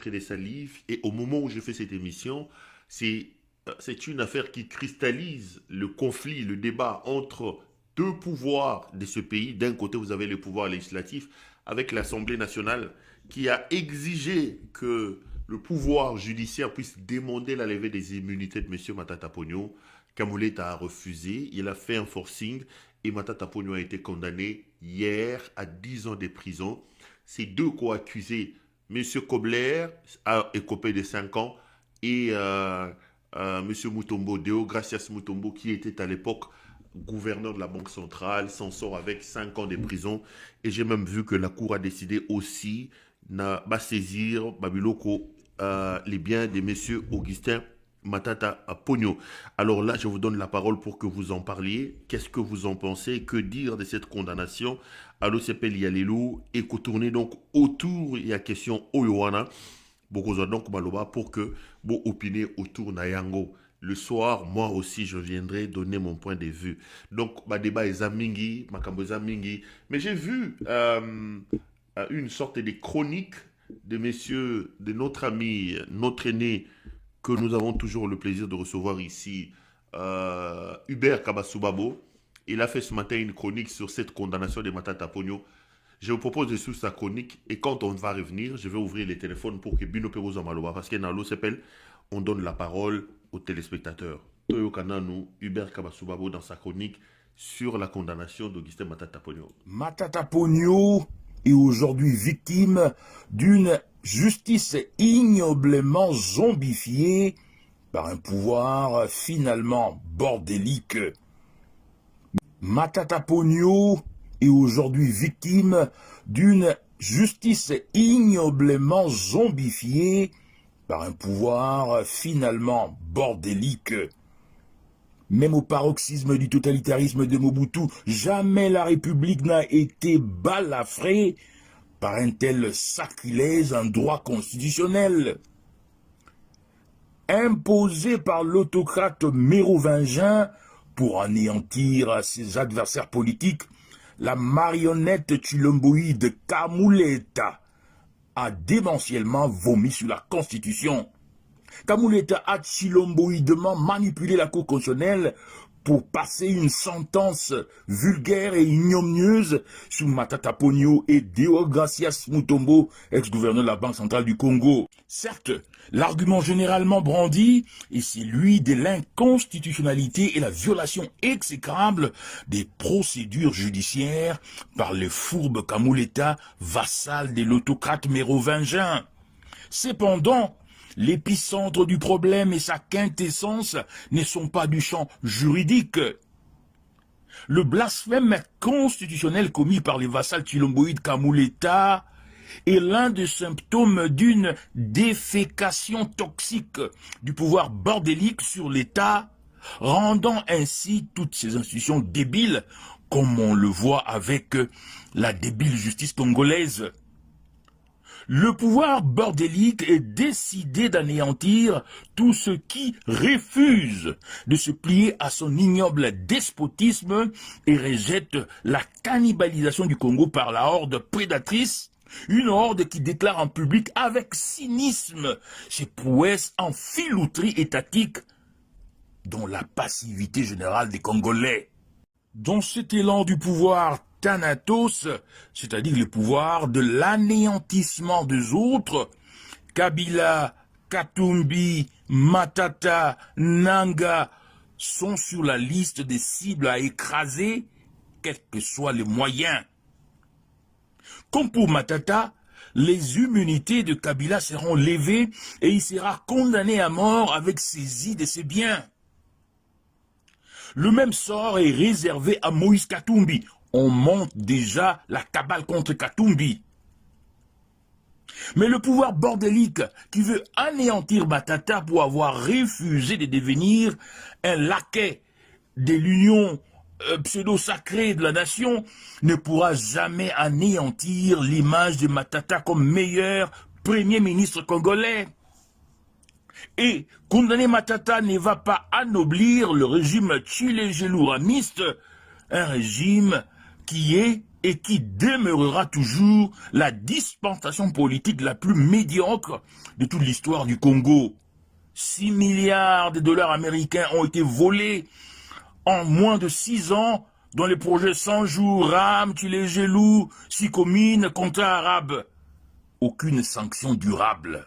rentré des salives. Et au moment où je fais cette émission, c'est une affaire qui cristallise le conflit, le débat entre deux pouvoirs de ce pays. D'un côté, vous avez le pouvoir législatif avec l'Assemblée nationale qui a exigé que le pouvoir judiciaire puisse demander la levée des immunités de M. Matata Ponyo. Kamuleta a refusé, il a fait un forcing et Matata Ponyo a été condamné hier à 10 ans de prison. Ces deux co-accusés, M. Kobler a écopé de 5 ans et M. Mutombo, Deogracias Mutombo, qui était à l'époque gouverneur de la Banque centrale, s'en sort avec 5 ans de prison. Et j'ai même vu que la Cour a décidé aussi de saisir Babiloko les biens de M. Augustin Matata Ponyo. Alors là, je vous donne la parole pour que vous en parliez. Qu'est-ce que vous en pensez? Que dire de cette condamnation? Allo s'appelle Yalelu et que tourner donc autour, il y a question Oyoana. Beaucoup donc Maloba pour que vous opinez autour Nayango. Le soir, moi aussi, je viendrai donner mon point de vue. Donc, ma débat est Zamingi, Makambo Zamingi. Mais j'ai vu une sorte de chronique de messieurs, de notre ami, notre aîné, que nous avons toujours le plaisir de recevoir ici, Hubert Kabasubabo. Il a fait ce matin une chronique sur cette condamnation de Matata Ponyo. Je vous propose de suivre sa chronique et quand on va revenir, je vais ouvrir les téléphones pour que Bino Peroza Maloba, parce que dans l'eau s'appelle, on donne la parole aux téléspectateurs. Toyo Kananu, Hubert Kabasubabo dans sa chronique sur la condamnation d'Augustin Matata Ponyo. Matata Ponyo est aujourd'hui victime d'une justice ignoblement zombifiée par un pouvoir finalement bordélique. Matata Ponyo est aujourd'hui victime d'une justice ignoblement zombifiée par un pouvoir finalement bordélique. Même au paroxysme du totalitarisme de Mobutu, jamais la République n'a été balafrée par un tel sacrilège en droit constitutionnel. Imposé par l'autocrate mérovingien pour anéantir ses adversaires politiques, la marionnette chilomboïde Kamuleta a démentiellement vomi sur la Constitution. Kamuleta a chilomboïdement manipulé la Cour constitutionnelle pour passer une sentence vulgaire et ignominieuse sur Matata Ponyo et Deogracias Mutombo, ex-gouverneur de la Banque centrale du Congo. Certes, l'argument généralement brandi est celui de l'inconstitutionnalité et la violation exécrable des procédures judiciaires par le fourbe Kamuleta, vassal de l'autocrate mérovingien. Cependant, l'épicentre du problème et sa quintessence ne sont pas du champ juridique. Le blasphème constitutionnel commis par les vassals chilomboïdes Kamuleta est l'un des symptômes d'une défécation toxique du pouvoir bordélique sur l'État, rendant ainsi toutes ces institutions débiles, comme on le voit avec la débile justice congolaise. Le pouvoir bordélique est décidé d'anéantir tout ce qui refuse de se plier à son ignoble despotisme et rejette la cannibalisation du Congo par la horde prédatrice, une horde qui déclare en public avec cynisme ses prouesses en filouterie étatique, dont la passivité générale des Congolais. Dans cet élan du pouvoir Thanatos, c'est-à-dire le pouvoir de l'anéantissement des autres, Kabila, Katumbi, Matata, Nanga sont sur la liste des cibles à écraser, quels que soient les moyens. Comme pour Matata, les immunités de Kabila seront levées et il sera condamné à mort avec saisie de ses biens. Le même sort est réservé à Moïse Katumbi. On monte déjà la cabale contre Katumbi. Mais le pouvoir bordélique qui veut anéantir Matata pour avoir refusé de devenir un laquais de l'union pseudo-sacrée de la nation ne pourra jamais anéantir l'image de Matata comme meilleur premier ministre congolais. Et condamner Matata ne va pas anoblir le régime chilégelouramiste, un régime qui est et qui demeurera toujours la dispensation politique la plus médiocre de toute l'histoire du Congo. 6 milliards de dollars américains ont été volés en moins de 6 ans dans les projets 100 jours, RAM, Tchilé-Gelou, Sikomine, contrat arabe. Aucune sanction durable.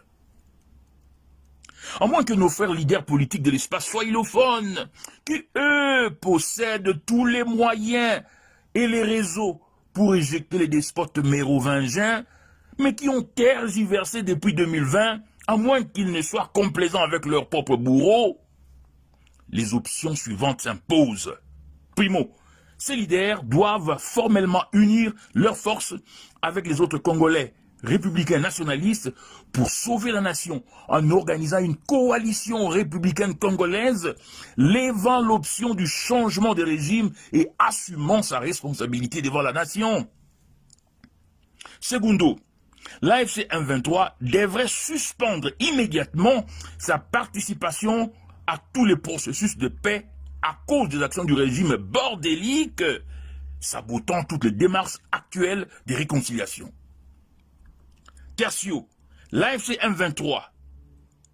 À moins que nos frères leaders politiques de l'espace soient illophones, qui eux possèdent tous les moyens et les réseaux pour éjecter les despotes mérovingiens, mais qui ont tergiversé depuis 2020, à moins qu'ils ne soient complaisants avec leurs propres bourreaux, les options suivantes s'imposent. Primo, ces leaders doivent formellement unir leurs forces avec les autres Congolais républicains nationalistes pour sauver la nation en organisant une coalition républicaine congolaise, levant l'option du changement de régime et assumant sa responsabilité devant la nation. Secondo, l'AFC M23 devrait suspendre immédiatement sa participation à tous les processus de paix à cause des actions du régime bordélique, sabotant toutes les démarches actuelles de réconciliation. Tertio, l'AFC M23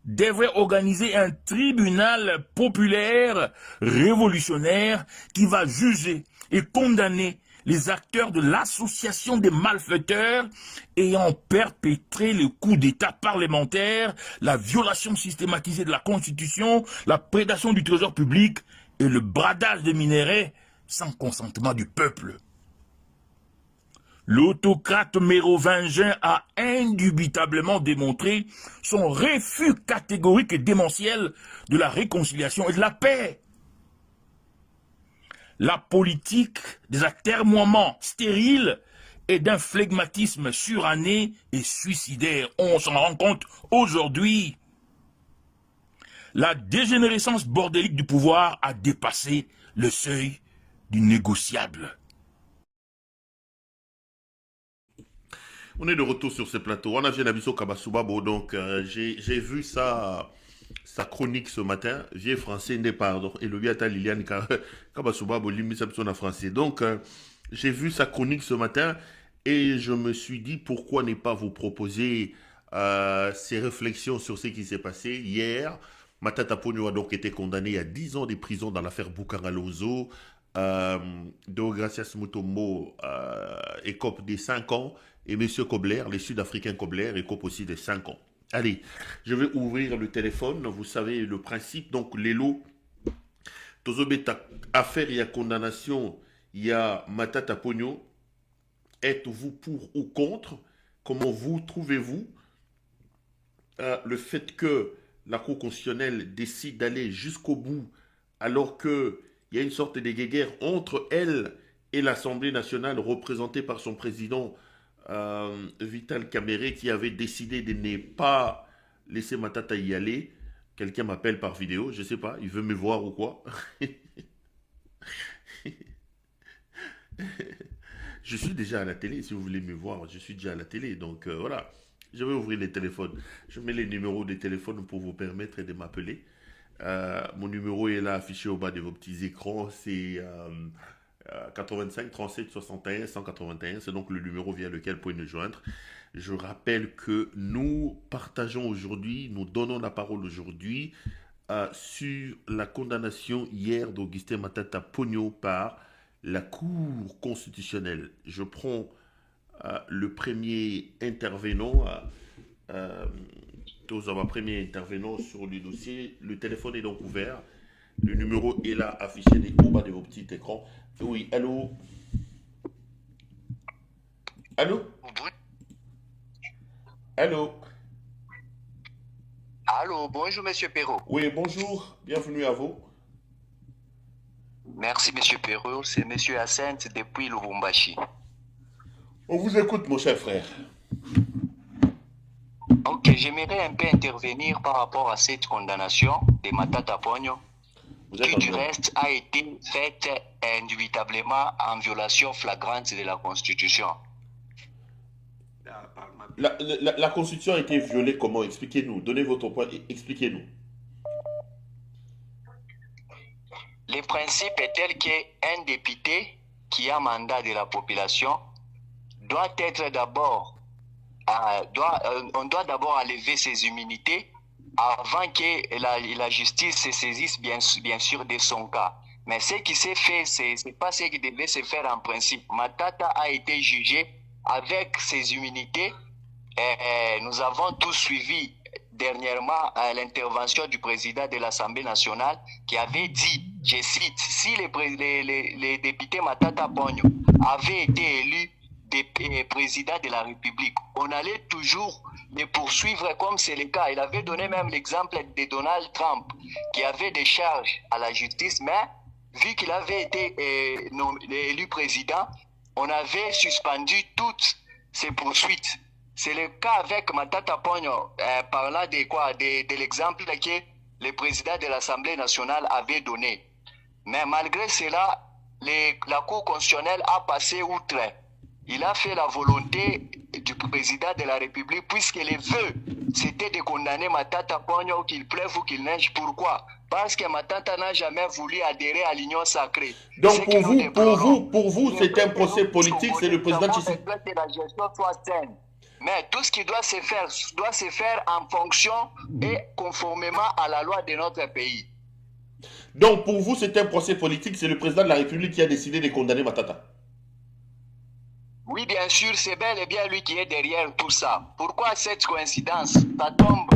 devrait organiser un tribunal populaire révolutionnaire qui va juger et condamner les acteurs de l'association des malfaiteurs ayant perpétré le coup d'État parlementaire, la violation systématisée de la Constitution, la prédation du trésor public et le bradage des minerais sans consentement du peuple. L'autocrate mérovingien a indubitablement démontré son refus catégorique et démentiel de la réconciliation et de la paix. La politique des atermoiements stériles et d'un flegmatisme suranné et suicidaire. On s'en rend compte aujourd'hui. La dégénérescence bordélique du pouvoir a dépassé le seuil du négociable. On est de retour sur ce plateau. On a vu Nabiso Kabasubabo, donc j'ai vu sa chronique ce matin. Vieux français n'est pardon. Et le Biata Liliane Kabasubabo, l'imitation en français. Donc, j'ai vu sa chronique ce matin et je me suis dit pourquoi ne pas vous proposer ces réflexions sur ce qui s'est passé hier. Matata Ponyo a donc été condamné à 10 ans de prison dans l'affaire Bukaralozo. Deogracias Mutombo écope des 5 ans. Et M. Kobler, les Sud-Africains Kobler, écope aussi des 5 ans. Allez, je vais ouvrir le téléphone. Vous savez le principe. Donc, Lelo, Tozobeta, affaire, il y a condamnation, il y a Matata Ponyo. Êtes-vous pour ou contre? Comment vous trouvez-vous le fait que la Cour constitutionnelle décide d'aller jusqu'au bout alors qu'il y a une sorte de guéguerre entre elle et l'Assemblée nationale représentée par son président Vital Kamerhe qui avait décidé de ne pas laisser Matata y aller. Quelqu'un m'appelle par vidéo, je sais pas, il veut me voir ou quoi. Je suis déjà à la télé, si vous voulez me voir, je suis déjà à la télé, donc voilà. Je vais ouvrir les téléphones. Je mets les numéros des téléphones pour vous permettre de m'appeler. Mon numéro est là affiché au bas de vos petits écrans, c'est 85 37 61 181, c'est donc le numéro via lequel vous pouvez nous joindre. Je rappelle que nous partageons aujourd'hui, nous donnons la parole aujourd'hui sur la condamnation hier d'Augustin Matata Ponyo par la Cour constitutionnelle. Je prends le premier intervenant, premier intervenant sur le dossier. Le téléphone est donc ouvert. Le numéro est là, affiché au bas de vos petits écrans. Oui, allô? Allô? Allô? Allô, bonjour Monsieur Perrault. Oui, bonjour, bienvenue à vous. Merci Monsieur Perrault, c'est Monsieur Assente depuis Lubumbashi. On vous écoute, mon cher frère. Ok, j'aimerais un peu intervenir par rapport à cette condamnation de Matata Ponyo, qui du reste a été faite indubitablement en violation flagrante de la Constitution. La Constitution a été violée comment? Expliquez-nous, donnez votre point, expliquez-nous. Le principe est tel qu'un député qui a mandat de la population doit être d'abord, on doit d'abord enlever ses immunités avant que la justice se saisisse bien sûr de son cas. Mais ce qui s'est fait, c'est pas ce qui devait se faire en principe. Matata a été jugé avec ses immunités. Nous avons tous suivi dernièrement l'intervention du président de l'Assemblée nationale qui avait dit, je cite, si les députés Matata Ponyo avaient été élus président de la République, on allait toujours les poursuivre comme c'est le cas. Il avait donné même l'exemple de Donald Trump qui avait des charges à la justice, mais vu qu'il avait été élu président, on avait suspendu toutes ces poursuites. C'est le cas avec Matata Ponyo, parlant de quoi? De l'exemple que le président de l'Assemblée nationale avait donné. Mais malgré cela, la Cour constitutionnelle a passé outre. Il a fait la volonté du président de la République, puisque les vœux, c'était de condamner Matata Ponyo, qu'il pleuve ou qu'il neige. Pourquoi? Parce que Matata n'a jamais voulu adhérer à l'union sacrée. Donc pour vous, c'est un procès politique, c'est le président Tshisekedi. Que la gestion soit saine. Mais tout ce qui doit se faire en fonction et conformément à la loi de notre pays. Donc pour vous, c'est un procès politique, c'est le président de la République qui a décidé de condamner Matata. Oui, bien sûr, c'est bel et bien lui qui est derrière tout ça. Pourquoi cette coïncidence? Ça tombe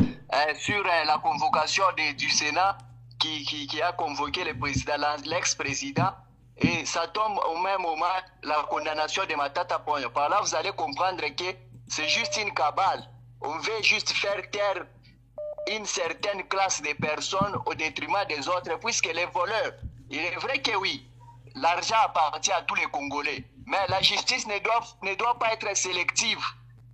sur la convocation du Sénat qui a convoqué le président, l'ex-président, et ça tombe au même moment la condamnation de Matata Ponyo. Par là, vous allez comprendre que c'est juste une cabale. On veut juste faire taire une certaine classe de personnes au détriment des autres, puisque les voleurs, il est vrai que oui, l'argent appartient à tous les Congolais. Mais la justice ne doit pas être sélective.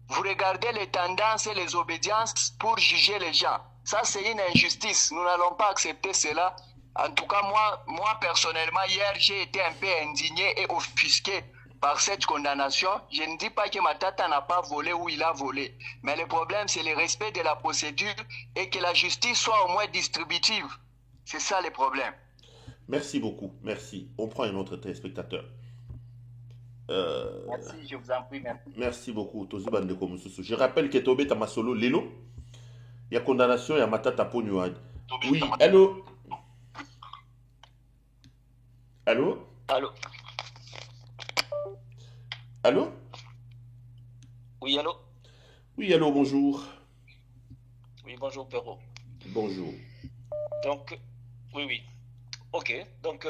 Vous regardez les tendances et les obédiences pour juger les gens. Ça, c'est une injustice. Nous n'allons pas accepter cela. En tout cas, moi personnellement, hier, j'ai été un peu indigné et offusqué par cette condamnation. Je ne dis pas que Matata n'a pas volé ou il a volé. Mais le problème, c'est le respect de la procédure et que la justice soit au moins distributive. C'est ça le problème. Merci beaucoup. Merci. On prend un autre téléspectateur. Merci, je vous en prie. Merci beaucoup. Je rappelle que Tobé Tamasolo Lelo, il y a condamnation, il y a Matata Ponyo. Oui, allô? Allô? Allô? Allô? Oui, allô? Oui, allô, bonjour. Oui, bonjour, Perrault. Bonjour. Donc, oui. Ok, donc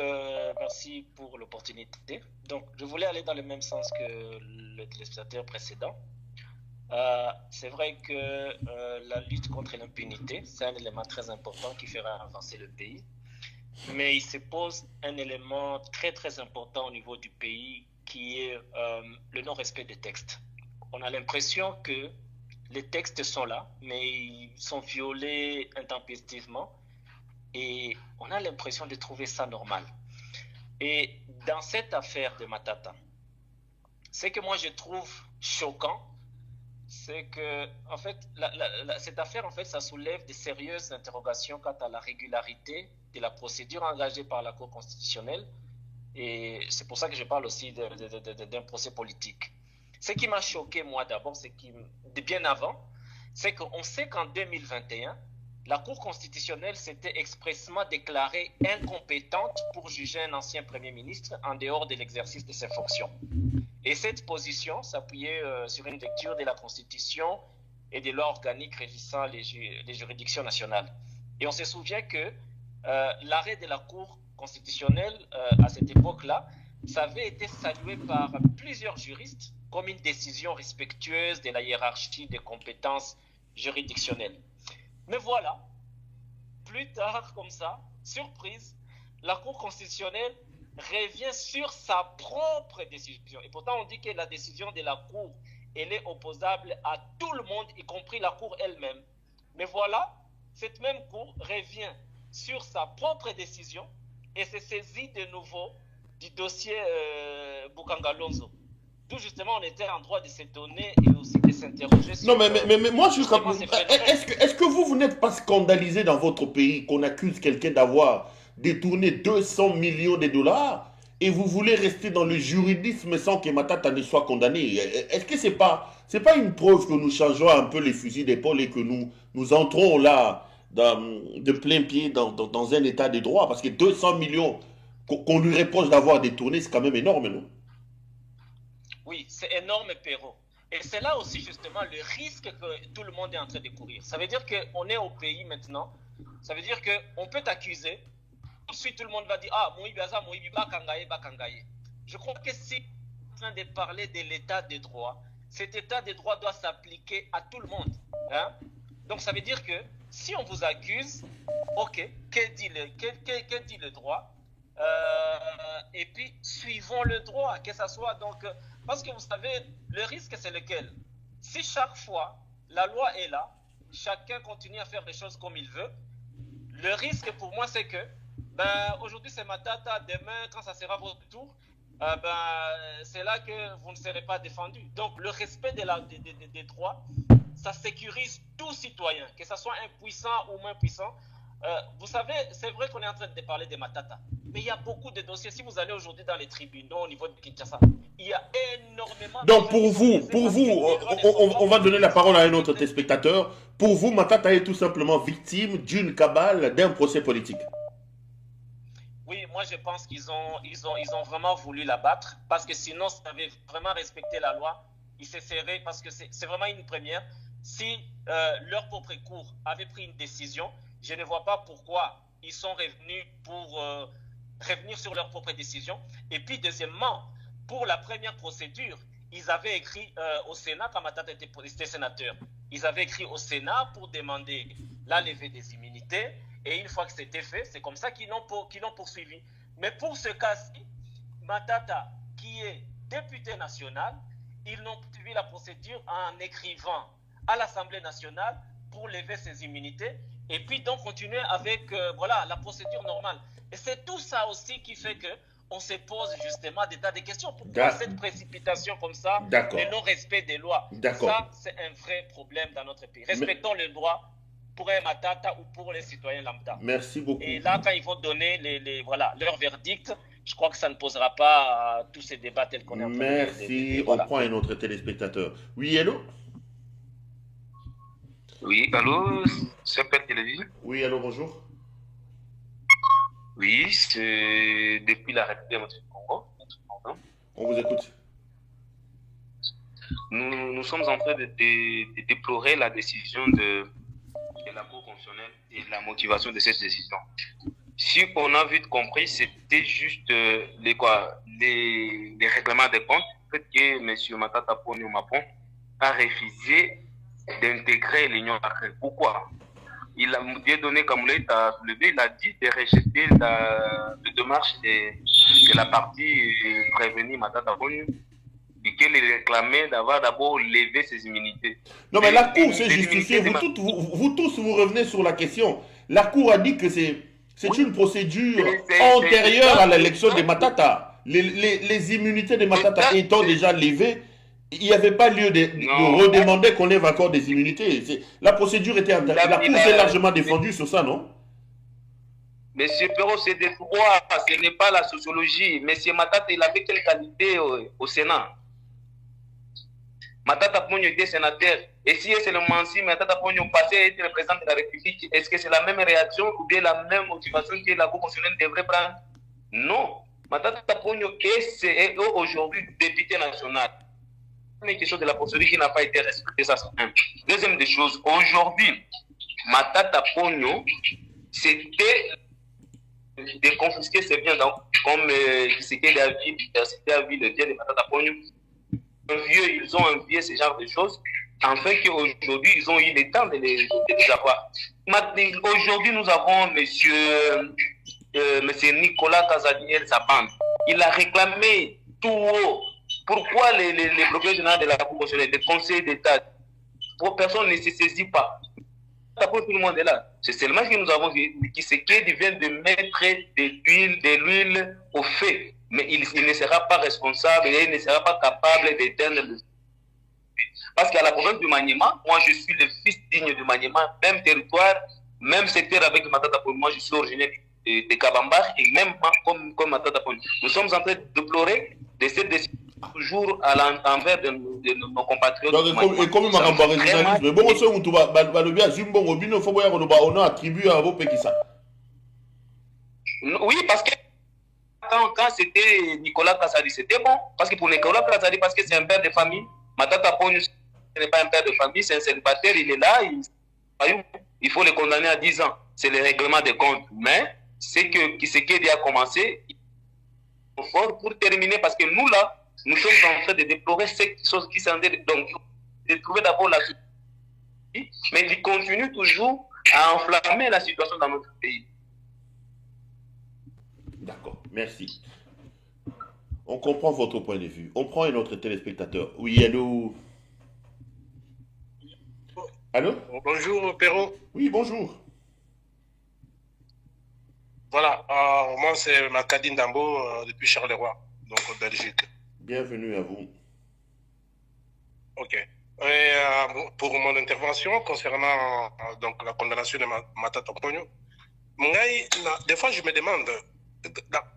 merci pour l'opportunité. Donc, je voulais aller dans le même sens que le téléspectateur précédent. C'est vrai que la lutte contre l'impunité, c'est un élément très important qui fera avancer le pays. Mais il se pose un élément très très important au niveau du pays qui est le non-respect des textes. On a l'impression que les textes sont là, mais ils sont violés intempestivement. Et on a l'impression de trouver ça normal. Et dans cette affaire de Matata, ce que moi je trouve choquant, c'est que en fait, cette affaire, en fait, ça soulève de sérieuses interrogations quant à la régularité de la procédure engagée par la Cour constitutionnelle. Et c'est pour ça que je parle aussi d'un procès politique. Ce qui m'a choqué, moi, d'abord, c'est que bien avant, c'est qu'on sait qu'en 2021, la Cour constitutionnelle s'était expressément déclarée incompétente pour juger un ancien Premier ministre en dehors de l'exercice de ses fonctions. Et cette position s'appuyait sur une lecture de la Constitution et des lois organiques régissant les juridictions nationales. Et on se souvient que l'arrêt de la Cour constitutionnelle à cette époque-là, ça avait été salué par plusieurs juristes comme une décision respectueuse de la hiérarchie des compétences juridictionnelles. Mais voilà, plus tard, comme ça, surprise, la Cour constitutionnelle revient sur sa propre décision. Et pourtant, on dit que la décision de la Cour, elle est opposable à tout le monde, y compris la Cour elle-même. Mais voilà, cette même Cour revient sur sa propre décision et se saisit de nouveau du dossier Boukangalonzo. D'où justement on était en droit de s'étonner et aussi de s'interroger sur... Non, mais moi, je suis... Est-ce que vous n'êtes pas scandalisé dans votre pays qu'on accuse quelqu'un d'avoir détourné 200 millions de dollars et vous voulez rester dans le juridisme sans que Matata ne soit condamné. Est-ce que c'est pas une preuve que nous changeons un peu les fusils d'épaule et que nous entrons là de plein pied dans un état de droit? Parce que 200 millions qu'on lui reproche d'avoir détourné, c'est quand même énorme, non? Oui, c'est énorme, Perrault. Et c'est là aussi justement le risque que tout le monde est en train de courir. Ça veut dire qu'on est au pays maintenant. Ça veut dire qu'on peut t'accuser. Ensuite, tout le monde va dire, ah, Bakangaye. Je crois que si on est en train de parler de l'état de droit, cet état de droit doit s'appliquer à tout le monde. Hein? Donc, ça veut dire que si on vous accuse, ok, que dit le droit? Et puis, suivons le droit, que ça soit donc... Parce que vous savez, le risque, c'est lequel? Si chaque fois, la loi est là, chacun continue à faire les choses comme il veut, le risque pour moi, c'est que aujourd'hui, c'est Matata, demain, quand ça sera votre tour, c'est là que vous ne serez pas défendu. Donc, le respect des droits, ça sécurise tout citoyen, que ce soit un puissant ou moins puissant. Vous savez, c'est vrai qu'on est en train de parler de Matata, mais il y a beaucoup de dossiers. Si vous allez aujourd'hui dans les tribunaux au niveau de Kinshasa, il y a énormément de... Donc pour vous, on va donner la parole à un autre téléspectateur. Pour vous, Matata est tout simplement victime d'une cabale, d'un procès politique. Oui, moi je pense qu'ils ont vraiment voulu l'abattre, parce que sinon, ça avait vraiment respecté la loi, ils se seraient, parce que c'est vraiment une première. Si leur propre cour avait pris une décision, je ne vois pas pourquoi ils sont revenus pour revenir sur leur propre décision. Et puis, deuxièmement, pour la première procédure, ils avaient écrit au Sénat, quand Matata était sénateur, ils avaient écrit au Sénat pour demander la levée des immunités. Et une fois que c'était fait, c'est comme ça qu'ils l'ont poursuivi. Mais pour ce cas-ci, Matata, qui est député national, ils n'ont suivi la procédure en écrivant à l'Assemblée nationale pour lever ses immunités et puis donc continuer avec la procédure normale. Et c'est tout ça aussi qui fait qu'on se pose justement des tas de questions. Pourquoi cette précipitation comme ça, le non-respect des lois? Ça, c'est un vrai problème dans notre pays. Respectons le droit pour un Matata ou pour les citoyens lambda. Merci beaucoup. Et là, quand ils vont donner leur verdict, je crois que ça ne posera pas tous ces débats tels qu'on est en train de... Merci. On prend un autre téléspectateur. Oui, hello? Oui, allô, c'est Père Télévision. Oui, allô, bonjour. Oui, c'est depuis la République du Congo. On vous écoute. Nous sommes en train de déplorer la décision de la Cour constitutionnelle et la motivation de cette décision. Si on a vite compris, c'était juste les règlements des comptes. Le fait que M. Matata Ponyo Mapon a refusé d'intégrer l'Union africaine. Pourquoi? Il a donné comme il a dit de rejeter la démarche de la partie prévenue Matata Ponyo et qu'elle réclamait d'avoir d'abord levé ses immunités. Non, mais la Cour s'est justifiée. Vous tous, vous revenez sur la question. La Cour a dit que c'est une procédure antérieure à l'élection de Matata. Les immunités de Matata étant déjà levées, il n'y avait pas lieu de redemander qu'on lève encore des immunités. La procédure était antérieure. La Cour s'est largement défendue sur ça, non? Monsieur Perrault, c'est des droits, ce n'est pas la sociologie. Monsieur Matata, il avait quelle qualité au Sénat? Matata Ponyo était sénateur. Et si c'est le Mansi, Matata Ponyo passé à être représentant de la République, est-ce que c'est la même réaction ou bien la même motivation que la Cour constitutionnelle devrait prendre? Non. Matata Ponyo est aujourd'hui député national. Une question de la procédure qui n'a pas été respectée, ça c'est un. Deuxième des choses, aujourd'hui, Matata Ponyo, c'était de confisquer ses biens, donc, comme c'était la vie, l'université a vu le bien de Matata Ponyo. Ils ont envié ce genre de choses, afin qu'aujourd'hui, ils ont eu le temps de les avoir. Aujourd'hui, nous avons monsieur Nicolas Kazadiel Saband. Il a réclamé tout haut. Pourquoi les procureurs généraux de la Cour constitutionnelle, les conseils d'État, personne ne se saisit pas? Tout le monde est là. C'est seulement que nous avons dit qu'il vient de mettre de l'huile au feu. Mais il ne sera pas responsable et il ne sera pas capable d'éteindre le... Parce qu'à la province du Maniema, moi je suis le fils digne du Maniema, même territoire, même secteur avec Matata Ponyo. Moi je suis originaire de Kabambar et même comme Matata Ponyo. Nous sommes en train de déplorer de cette décision toujours envers de nos compatriotes. Donc, et comme Makambo régionalisme, bon, on se retrouve à l'objet, Zimbon, Obino, Foboya, on a attribué à vos Pékissa. Oui, parce que quand c'était Nicolas Kassadi, c'était bon. Parce que pour Nicolas Kassadi, parce que c'est un père de famille, Matata Ponyo, ce n'est pas un père de famille, c'est un célibataire, il est là, il faut le condamner à 10 ans. C'est le règlement des comptes. Mais c'est que Tshisekedi a commencé pour terminer, parce que nous là, nous sommes en train de déplorer ces choses qui sont donc de trouver d'abord la situation, mais il continue toujours à enflammer la situation dans notre pays. D'accord, merci. On comprend votre point de vue. On prend un autre téléspectateur. Oui, allô? Allô? Bonjour, Perrault. Oui, bonjour. Voilà, moi c'est Makadine Dambo depuis Charleroi, donc en Belgique. Bienvenue à vous. Ok. Et, pour mon intervention concernant donc, la condamnation de Matata Ponyo, des fois je me demande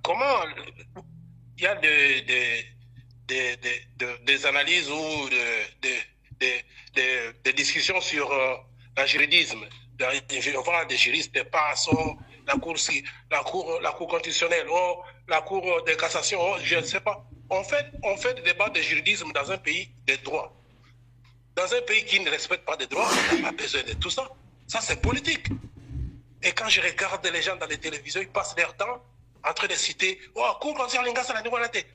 comment il y a des analyses ou des discussions sur le juridisme. Voilà, des juristes passent, la cour constitutionnelle, la cour de cassation, je ne sais pas. On fait des débats de juridisme dans un pays des droits. Dans un pays qui ne respecte pas des droits, on n'a pas besoin de tout ça. Ça, c'est politique. Et quand je regarde les gens dans les télévisions, ils passent leur temps en train de citer cour constitutionnelle,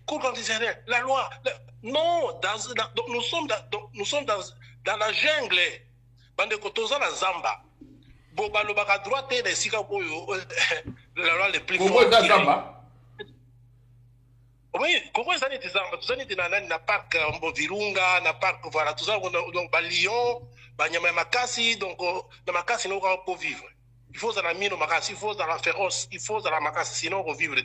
cour constitutionnelle, la loi. Non, nous sommes dans la jungle. Bande kotoza la zamba. Boba lo baka droite et sika boyo la loi le plus fort. Pourquoi dans zamba? Oui, comment ça n'est zamba? Tout ça n'est na parc Virunga, na parc voilà tout ça donc ba lion, ba nyama makasi donc na makasi no pour vivre. Il faut dans la mine makasi, il faut dans la féroce, il faut dans la makasi sinon on vivre.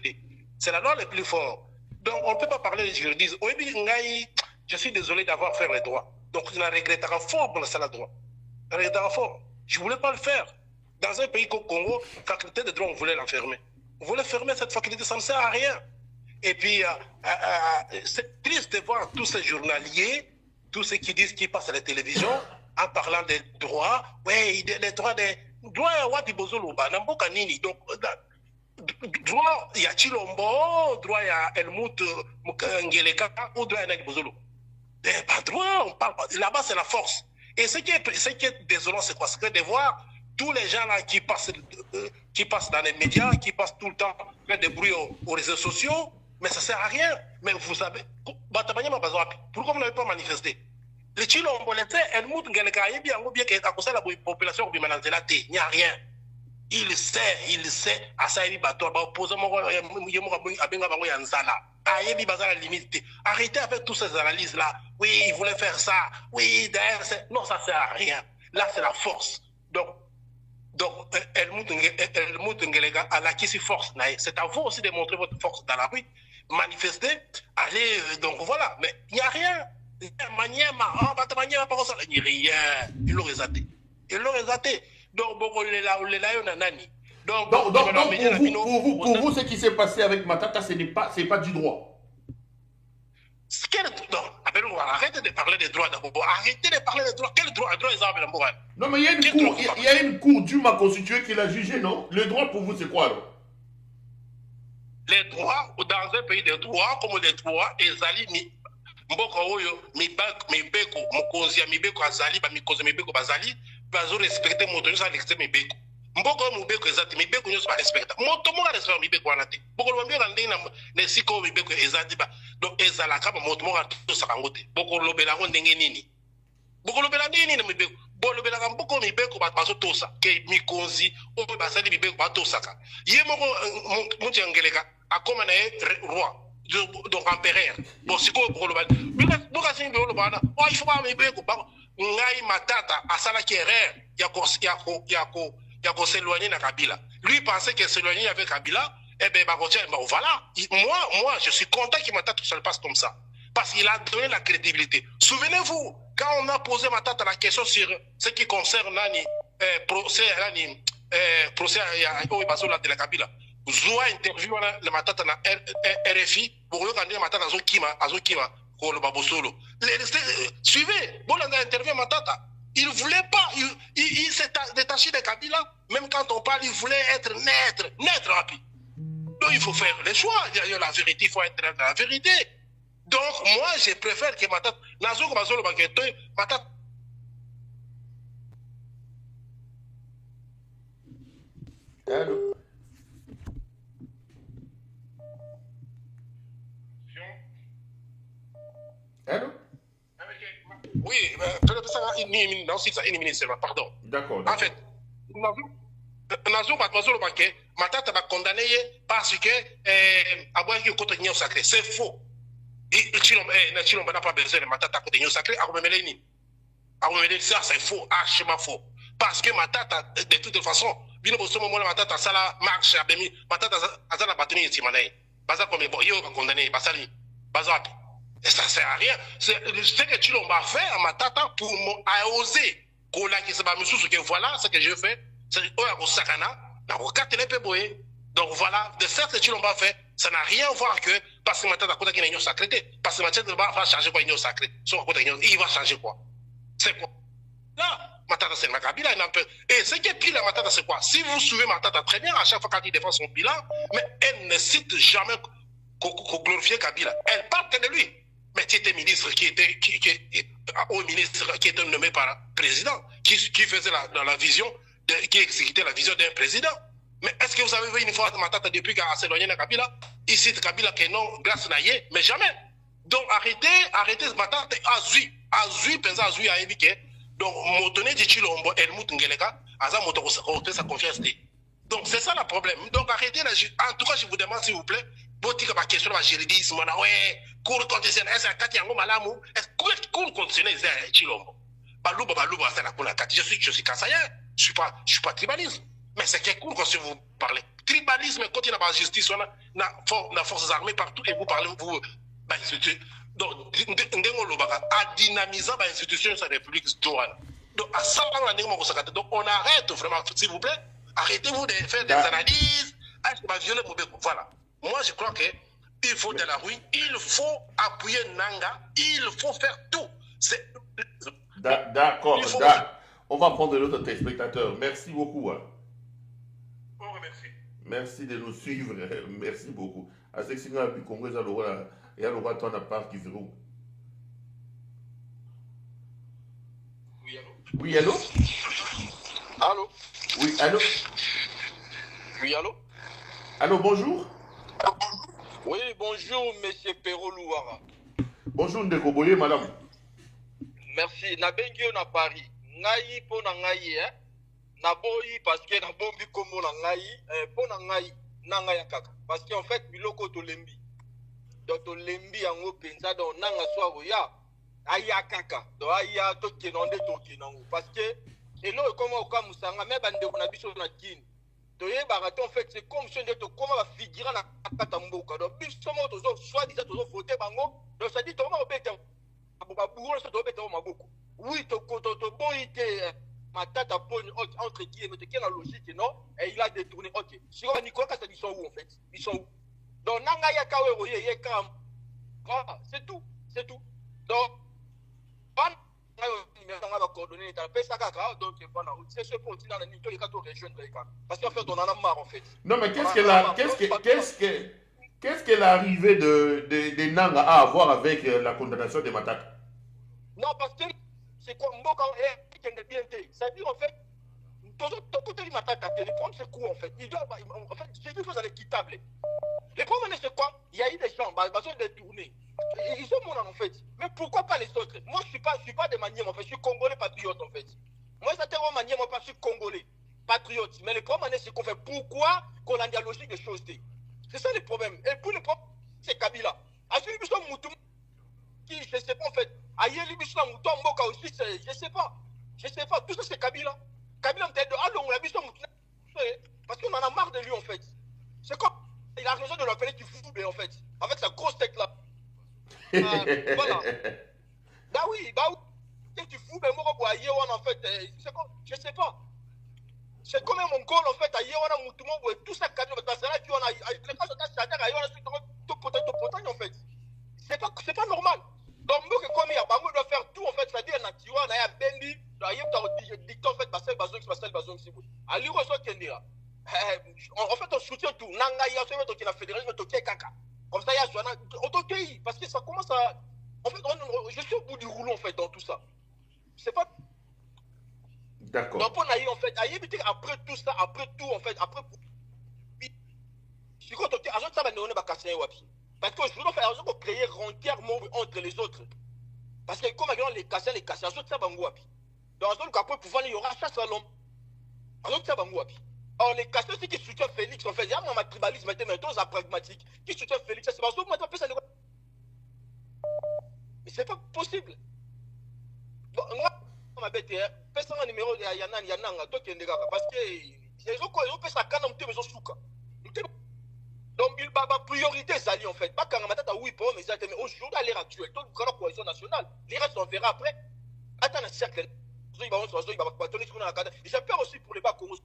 C'est la loi le plus fort. Donc on ne peut pas parler de juridisme. Je suis désolé d'avoir fait les droits. Donc je ne regrette pas fort pour le droit. Je ne voulais pas le faire. Dans un pays comme le Congo, la faculté de droit, on voulait l'enfermer. On voulait fermer cette faculté, ça ne sert à rien. Et puis, c'est triste de voir tous ces journaliers, tous ceux qui disent qu'ils passent à la télévision, en parlant des droits. Oui, des droits des... Droit, Wati Bozoluba, Namboka Nini. Donc, droit, il y a Chilombo, droit, il y a Helmut Ngeleka, ou droit, il y a Bozolo. Pas droit, on parle pas. Là-bas, c'est la force. Et ce qui est désolant, c'est quoi? C'est de voir tous les gens là qui passent dans les médias, qui passent tout le temps faire des bruits aux réseaux sociaux, mais ça ne sert à rien. Mais vous savez, pourquoi vous n'avez pas manifesté? Les Chilombo, Helmut Ngeleka, il y a la population qui il n'y a rien. Il sait, à ça, il va poser arrêtez avec toutes ces analyses-là. Oui, il voulait faire ça. Oui, d'ailleurs, non, ça ne sert à rien. Là, c'est la force. Donc Helmut Ngelega a acquis cette force. C'est à vous aussi de montrer votre force dans la rue. Manifester, allez, donc voilà. Mais il n'y a rien. Il n'y a rien. Ils l'ont résaté. Donc, pour vous, ce qui s'est passé avec Matata, ce n'est pas du droit. Arrêtez de parler des droits d'abord. Arrêtez de parler des droits. Quel droit? Non, mais il y a une cour Duma constituée qui l'a jugé, non? Le droit pour vous, c'est quoi alors? Les droits, dans un pays de droits, comme les droits, Ezali, Mboka Oyo, Mibeko, Mokonzia, Mibeko Azali, Mikozo Mibeko Bazali, bazo respecter moto nous a l'extrême Mibeko. Mboko Mibeko Ezati, Mibeko nous pas respecter. Moto mo respecter Mibeko anate. Boko lo mbio rande na siko Mibeko Ezati ba. Donc ezala kama moto mo to sakangote. Boko lo bela ngo ndenge nini? Boko lo bela nini na Mibeko? Boko lo bela mboko Mibeko ba bazo tosa ke Mikonzi o ba sali Mibeko ba tosaka. Ye moko muti angeleka akoma na roi. Donc empereur. Bon siko boko lo bela. Boka singi lo bana. Oh il faut pas Mibeko ba ngai Matata asala qui erreur yako s'éloigner na Kabila. Lui pensait que s'éloigner avec Kabila, eh ben voilà. Moi je suis content que Matata se passe comme ça parce qu'il a donné la crédibilité. Souvenez-vous quand on a posé Matata la question sur ce qui concerne procès de la Kabila. Zoua interview le matata na RFI pour le candidat matata azokima kolo babosolo. Suivez, bon on a interview matata. Il voulait pas, il s'est détaché de Kabila. Même quand on parle, il voulait être net rapide. Donc il faut faire les choix. Il y a la vérité, il faut être dans la vérité. Donc moi je préfère que matata nazo bazolo baketo matata. Allô? Allô? Oui, une minute, pardon. D'accord. En fait, Nazo Bazolo Baké, Matata va condamner parce que Abouaki côté Nyon Sacré. C'est faux. Chilomba n'a pas besoin de Matata côté Nyon Sacré. Ça, c'est faux, archement faux. Parce que Matata, de toute façon, Bino Bosso Momo Matata, ça la marche à Bemi, Matata, Azana Batuni et Timanaï. Baza comme bon, il va condamner, Basali, Baza. Et ça ne sert à rien. C'est ce que tu l'as fait à Matata pour oser. Que voilà ce que je fais. C'est donc voilà, de faire que tu l'as fait, ça n'a rien à voir que parce que Matata a une union sacrée. Parce que Matata va changer quoi, union sacrée. Il va changer quoi? C'est quoi? Là, Matata, c'est ma Kabila. Et ce qui est pire, la Matata, c'est quoi? Si vous suivez Matata très bien, à chaque fois qu'il défend son bilan, mais elle ne cite jamais qu'on glorifie Kabila. Elle parle que de lui. Mais tu étais ministre au ministre qui était nommé par le président, qui faisait la vision, qui exécutait la vision d'un président. Mais est-ce que vous avez vu une fois Matata depuis qu'elle s'est éloignée de Kabila? Ici, Kabila qui est non, grâce à Naye, mais jamais. Donc arrêtez Matata, Azui, Penza Azui a évoqué. Donc, Motone dit Chilombo, Elmout Ngeleka, Aza Moto sa confiance. Donc, c'est ça le problème. Donc, arrêtez. En tout cas, je vous demande, s'il vous plaît, Botika ma question de juridisme, ouais, cour conditionnelle, est-ce que Kati Yango Malamu, est-ce que cour conditionnelle, c'est Chilombo? Balouba, c'est la cour de Kati. Je suis Kassayen, je suis pas tribaliste. Mais c'est quel cours quand vous parlez? Tribalisme, quand il y a la justice, on a forces armées partout et vous parlez, vous. Donc, à dynamiser l'institution de la République douane. Donc, à ça, donc, on arrête vraiment, s'il vous plaît, arrêtez-vous de faire des analyses, voilà. Moi, je crois qu'il faut de la rue, il faut appuyer Nanga, il faut faire tout. D'accord, on va prendre l'autre téléspectateur. Merci beaucoup. On remercie. Merci de nous suivre, merci beaucoup. À ce que du Congo, il y a le roi de la part qui verrou. Oui, allô? Allô? Oui, allô? Oui, allô? Allô, bonjour? Oui, bonjour, monsieur Perrault Louara. Bonjour, Ndekoboye, madame. Merci. Nabengio na Paris. Ngai po na ngai, Naboyi parce que nabombi komo na ngai, po na ngai, na ngai kaka. Parce qu'en fait, biloko to lembi. Donc to lembi yango penza donc nanga soa ya aya kaka. Donc aya to kenonde to kenango. Parce que elo comment oka musanga me bande na biso na kini. Toye barato en fait c'est comme si on dit comment va figurer na kata mboka. Donc biso mo to soit disant to voter bango. Donc ça dit to ma obeta ba bourro ça to obeta maboko. Oui to boyite Matata Ponyo entre guillemets qui est la logique non et il a détourné. OK. Si on Nicolas ça ils sont où en fait? Ils sont où? Donc nanga ya kawe roye kam. Voilà, c'est tout. Donc c'est ce qu'on dit dans les niveaux de région parce qu'en fait on en a marre en fait. Non mais qu'est-ce que l'arrivée de Nanga a à voir avec la condamnation de Matata? Non parce que c'est quoi Mboka est bien été. C'est-à-dire en fait tout est Matata, les problèmes c'est quoi en fait? Il doit en fait c'est quelque chose d'équitable. Les problèmes c'est quoi? Il y a eu des gens ils sont détournés. Ils sont morts en fait. Mais pourquoi pas les autres? Moi je suis pas de manière en fait, je suis congolais patriote en fait. Moi ça tellement manière moi pas je suis congolais patriote. Mais le problème c'est qu'on fait pourquoi qu'on a la logique des choses. C'est ça le problème. Et pour le problème c'est Kabila. À celui qui sont mouton qui je sais pas en fait. Aïe lui sont mouton Mboka aussi je sais pas. Tout ça c'est Kabila. Kabila me dit allons on a vu son mouton parce qu'on en a marre de lui en fait. C'est comme il a raison de l'appeler du fou en fait. Avec sa grosse tête là. Voilà. Bah oui. Tu fous, mais moi, en fait, je sais pas. c'est comme un mongol en fait, ailleurs on a moutoumon, tout ça, parce que là, on a les cas de Satan, ailleurs on a tout en fait. C'est pas normal. Donc, nous, comme il y a, on doit faire tout en fait, c'est-à-dire, on a Bendi, dicté en fait, Ali Rosso Kendira. En fait, on soutient tout. Nanga, il y a la fédération, comme ça, il y a autokéi, parce que ça commence à. En fait, je suis au bout du rouleau en fait dans tout ça. C'est pas. D'accord. Donc, on a eu en fait, après tout ça, après tout en fait, après. Parce qu'aujourd'hui, on va créer entièrement entre les autres. Parce que comme les Cassiens, ça va mouapi. Dans un après pouvoir, il y aura chasse à l'homme. Alors, ça va mouapi. Or, les Cassiens, c'est qui soutiennent Félix, en fait, il y a un tribalisme, maintenant, c'est pragmatique. Qui soutient Félix, c'est parce que maintenant, ça. Mais c'est pas possible. Bon, moi, on m'a bêté, personne un numéro de Yananga, toi qui est parce que les autres, ils ont fait ça quand on me souka. Donc, il va avoir priorité, ça en fait. Pas quand on a oui, mais aujourd'hui, à l'heure actuelle, toute la coalition nationale, les restes, on verra après. Attends un cercle. J'ai peur aussi pour les bas Congo.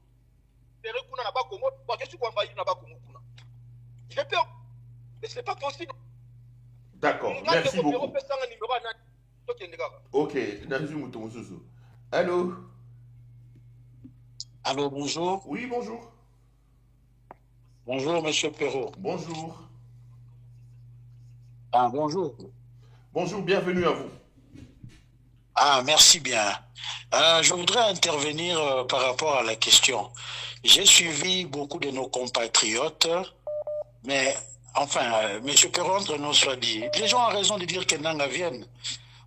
J'ai peur. Mais c'est pas possible. D'accord, merci beaucoup. Ok, allô? Allô, bonjour. Oui, bonjour. Bonjour, monsieur Perrault. Bonjour. Ah, bonjour. Bonjour, bienvenue à vous. Ah, merci bien. Je voudrais intervenir par rapport à la question. J'ai suivi beaucoup de nos compatriotes, mais enfin, monsieur Perrault, entre nous soit dit, les gens ont raison de dire que Nanga vienne.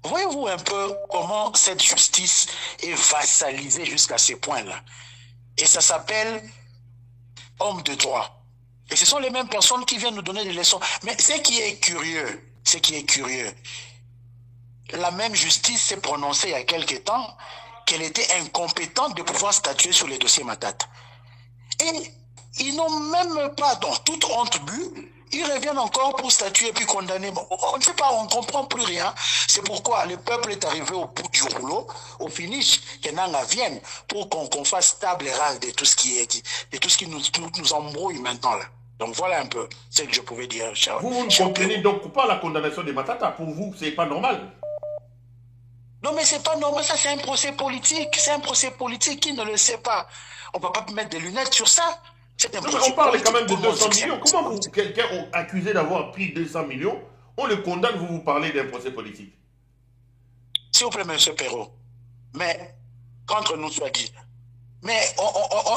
Voyez-vous un peu comment cette justice est vassalisée jusqu'à ce point-là? Et ça s'appelle homme de droit. Et ce sont les mêmes personnes qui viennent nous donner des leçons. Mais ce qui est curieux, la même justice s'est prononcée il y a quelque temps qu'elle était incompétente de pouvoir statuer sur les dossiers Matata. Et ils n'ont même pas, dans toute honte but, ils reviennent encore pour statuer et puis condamner. On ne sait pas, on ne comprend plus rien. C'est pourquoi le peuple est arrivé au bout du rouleau, au finish, que Nanga vienne pour qu'on fasse table rase de tout ce qui est, de tout ce qui nous embrouille maintenant là. Donc voilà un peu ce que je pouvais dire. Vous ne comprenez donc pas la condamnation de Matata. Pour vous, c'est pas normal. Non mais c'est pas normal, ça c'est un procès politique. C'est un procès politique, qui ne le sait pas. On ne peut pas mettre des lunettes sur ça. On parle quand même de 200 millions. Comment quelqu'un accusé d'avoir pris 200 millions, on le condamne, vous parlez d'un procès politique? S'il vous plaît, monsieur Perrault. Mais, qu'entre nous soit dit, mais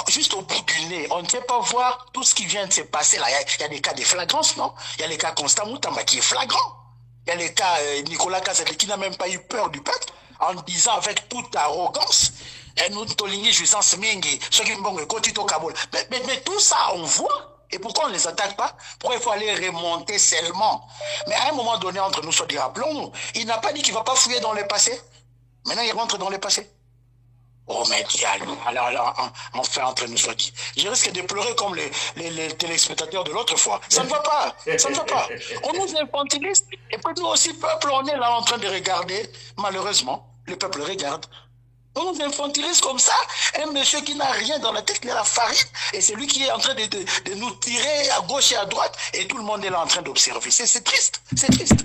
juste au bout du nez, on ne sait pas voir tout ce qui vient de se passer là. Il y a des cas de flagrance, non? Il y a les cas Constant Moutamba qui est flagrant. Il y a les cas Nicolas Kazali qui n'a même pas eu peur du peuple en disant avec toute arrogance, nous toligny jouissance mingi, ceux qui m'ont côté au Kaboul. Mais tout ça, on voit. Et pourquoi on ne les attaque pas? Pourquoi il faut aller remonter seulement? Mais à un moment donné, entre nous, soit dit, rappelons-nous, il n'a pas dit qu'il ne va pas fouiller dans le passé. Maintenant, il rentre dans le passé. Oh, mais alors, enfin, entre nous, soit dit. Je risque de pleurer comme les téléspectateurs de l'autre fois. Ça ne va pas. Ça ne va pas. On nous infantilise. Et puis nous aussi, peuple, on est là en train de regarder. Malheureusement, le peuple regarde. On nous infantilise comme ça. Un monsieur qui n'a rien dans la tête, il a la farine. Et c'est lui qui est en train de nous tirer à gauche et à droite. Et tout le monde est là en train d'observer. C'est triste. C'est triste.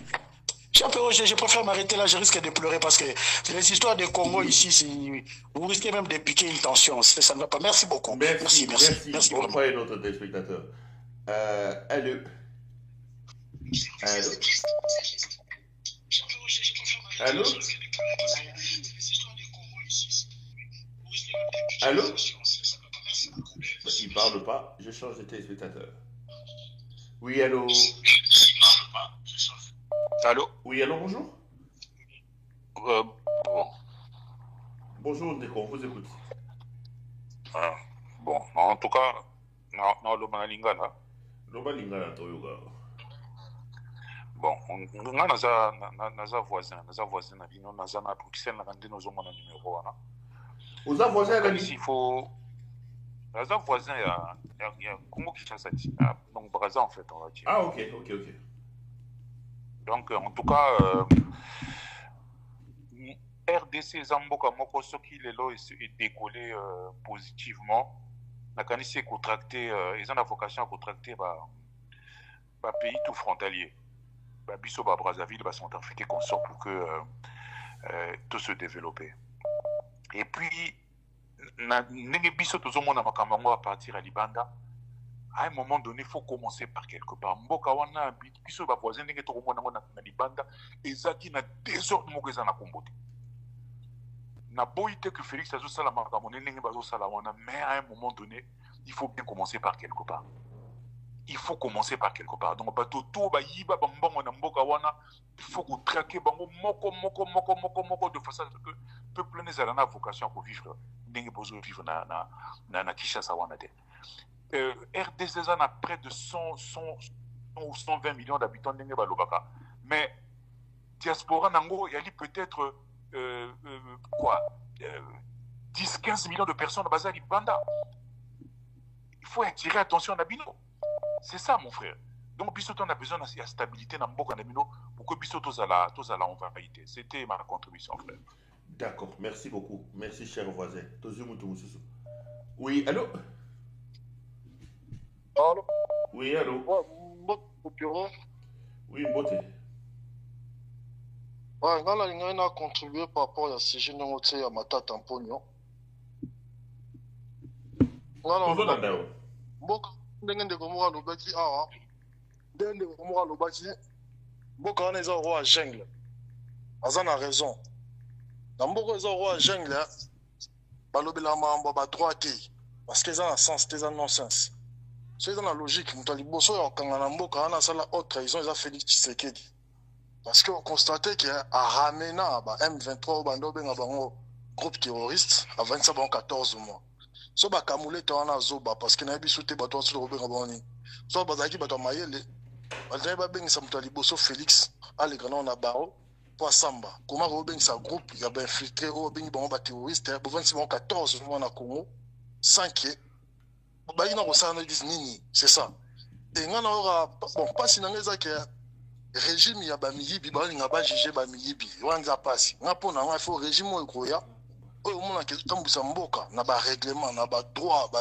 Je préfère m'arrêter là, je risque de pleurer parce que les histoires de Congo ici, vous risquez même de piquer une tension. Ça ne va pas. Merci beaucoup. Merci. Merci On croyez notre téléspectateur. Allô. Allô. Allô. Il ne parle pas, je change de téléspectateur. Oui, allô. Allô? Oui, allô, bonjour. Bon. Bonjour, Ndeko, on vous écoute. Bon, en tout cas, non, le Lingana. Bon, on a naza voisin, na bino, naza na Bruxelles, na randi nos hommes na numéro, hein. Vous avez voisin là? Il faut. Naza voisin, il y a Congo Kinshasa, donc Brazza en fait, on va dire. Ah, ok. Donc, en tout cas, RDC Zamboka Moko Soki Lelo est décollé positivement. La canisse est contractée, ils ont la vocation à contracter pays tout frontalier. Bisso Brazzaville, Centrafrique consort pour que tout se développer. Et puis, Bisso tout le monde a partir à Libanda. À un moment donné, il faut commencer par quelque part. Mboka wana biso ba voisin ndenge to komona na Libanda ezaki na désordre moko eza na Kombo. Na boité que Félix azo sala makamone ndenge bazo sala wana, mais à un moment donné, il faut bien commencer par quelque part. Il faut commencer par quelque part. Donc bato to ba yiba ba mbongo na mboka wana, il faut qu'on traque bango moko de façon que peuple nezala na vocation pour vivre ndenge bozo vivre na Kinshasa wana de. RDC a près de 100 ou 120 millions d'habitants. Mais diaspora Nango, il y a peut-être 10-15 millions de personnes basées à Libanda. Il faut attirer attention à Nabino. C'est ça, mon frère. Donc, Bissoto, on a besoin de stabilité dans Mboka Nabino pour que Bissoto en variété. C'était ma contribution, frère. D'accord, merci beaucoup. Merci, cher voisin. Oui, allô? Allô? Oui, allô? Oui, Mbote. Ouais, on a contribué par rapport à ce sujet de Matata Mponyo. Mboka ndenge komora lobaki awa. Ndenge komora lobaki. Mboka wana eza roi jungle. Aza na raison. Na mboka eza roi jungle, balobela mambo ba droit te parce que eza na sens te eza non-sens. C'est dans la logique, nous avons besoin de autre trahison, ils ont Félix Tshisekedi. Parce qu'on constate qu'il y a ramené M23 au groupe terroriste à 14 mois. So ba kamule to wana zoba parce que na bisute bato sur Robert Boni. So bazaki bato mayele. Bazaki ba bengi sa mutali boso Félix ale grand na baro pour samba. Comment Robert sa groupe il a bien infiltré au bengi ba terroriste pour 14 mois na Congo sans que c'est ça. Et on a pas si régime ya ba miyibi ba linga ba juger ba miyibi wanza passe nga pona nga faut régime okoya oyo mona ke tambusa mboka na ba règlement na ba droit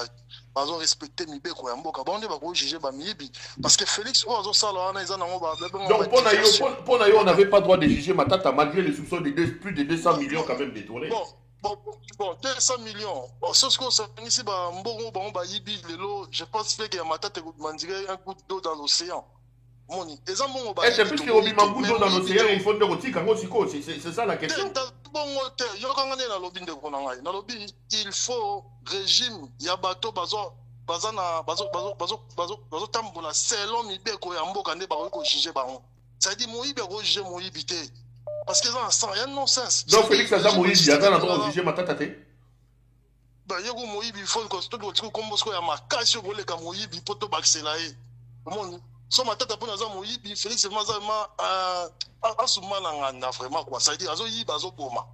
ba zo respecter mibeko ya mboka ba onde ba ko juger ba miyibi parce que Félix ozo sala wana eza nango ba donc pona yo on n'avait pas droit de juger Matata malgré les soupçons de plus de 200 millions quand même détournés. Bon, 200 millions. Bon, c'est ce qu'on s'est ici, je pense que Matata mandirait un coup d'eau dans l'océan. C'est plus que Obi Mangou d'eau dans l'océan, il faut de rotique, c'est ça la question. Il faut régime, Yabato, Bazana, Bazo Tambola, selon Mibeko Yambo, Kande Baroko, Jige Baron. Ça dit, Moïbe, Roger, Moïbité. Parce que ça n'a rien de non-sens. Donc Félix Aza Moïbi, il y a un endroit où juger Matata. Bah, il y a Moïbi, il faut que tout le monde comme il y a ma casse sur le cas Moïbi, pour tout accélérer. So Matata pour Aza Moïbi, Félix Mazama a souvent vraiment quoi. Ça dit, Azo Yiba, Azo Boma.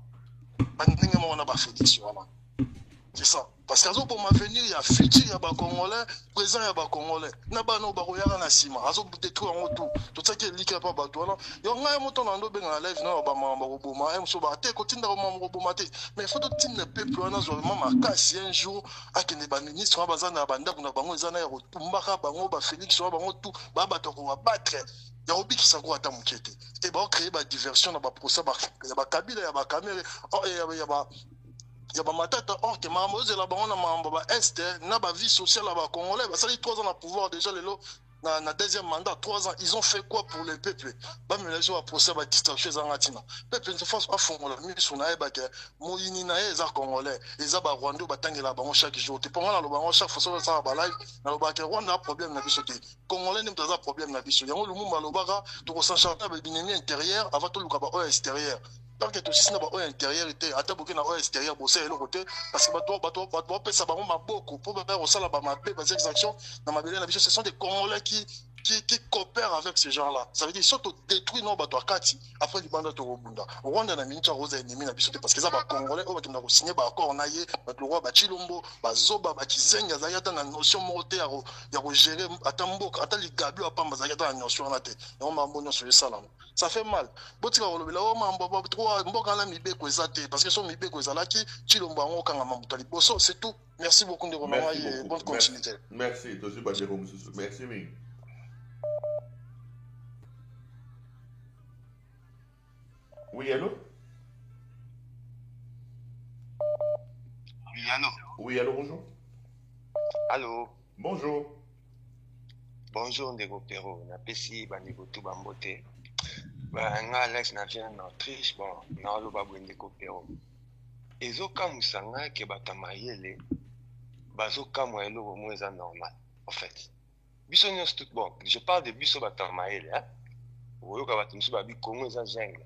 On a pas Félix. C'est ça. Parce qu'Azo Boma venir, il y a futur, il y a des Congolais, présent, il y a des Congolais. Naba no baroyara na sima. Azo détruire en tout. Tout ça qui est lié pas bateau. Il y a un montant dans le ben live non ba Boma. Em so ba te continue dans Boma te. Mais il faut tout le peuple on a seulement ma casse un jour à que les ministres bazana banda kuna bango ezana ya tumbaka bango ba Félix wa bango tout ba bato ko battre. Il y a obi qui s'agro ata mukete. Et ba créer ba diversion na ba procès ba Kabila ya ba caméra il y a Matata, or que Mamouz et la baronne à Est, n'a pas vie sociale à la Congolais, ça dit 3 ans à pouvoir déjà les lots, dans le deuxième mandat, 3 ans, ils ont fait quoi pour le peuple? Bah, mais les gens à procès à distraction en Latina. Peuple ne se fasse pas fond, la mise sur Naïba, Moïni Naïza Congolais, les Aba Rwanda, Batang et la baronne chaque jour. Tu prends la baronne chaque fois, ça va live, dans le bac, Rwanda a problème na bisoté. Congolais n'aiment pas problème na bisoté. Yango Lumumba Lobara, tu ressens charter avec l'ennemi intérieur avant tout le cabas extérieur. Tant que tu sais pas intérieur était à tabouquer na extérieur bosser et le côté parce que bateau ça va beaucoup pour faire au sala ba mabé bas exactions dans ma belle ce sont des Congolais qui qui coopèrent avec ces gens-là. Ça veut dire surtout détruire nos bateaux à Kati après du bandeau au Bunda. Rwanda na mincha rose ennemi na biso parce que ça va congolais au bakina ko signer ba accord na ye ba roi ba Chilombo ba Zoba ba Kizenga zayata na notion moté ya ko gérer atamboka atali gabi wa pamba zayata na notion na te. On m'a bonno sur ça là. Ça fait mal. Botika kolobela o mambo ba trois mboka la mibeko ezate parce que so mibeko ezalaki Chilombo ngo kanga mamutali boso c'est tout. Merci beaucoup de Romain et bonne continuité. Merci, Tosi Badero Moussou. Merci, Ming. Oui, allô? Oui, allô? Oui, allô, bonjour. Allô? Bonjour. Bonjour, Ndego Pero. Napesi Bandego Tubambote. Nga Alex na vient en Autriche, bon, na lo babou Ndego Pero. Ezoka musanga ke batamayele. Bazoka moelo moeza normal, en fait. Biso nyos tout bon. Je parle de biso batamayele, hein? Oyoka batumsu babi Congo eza jungle.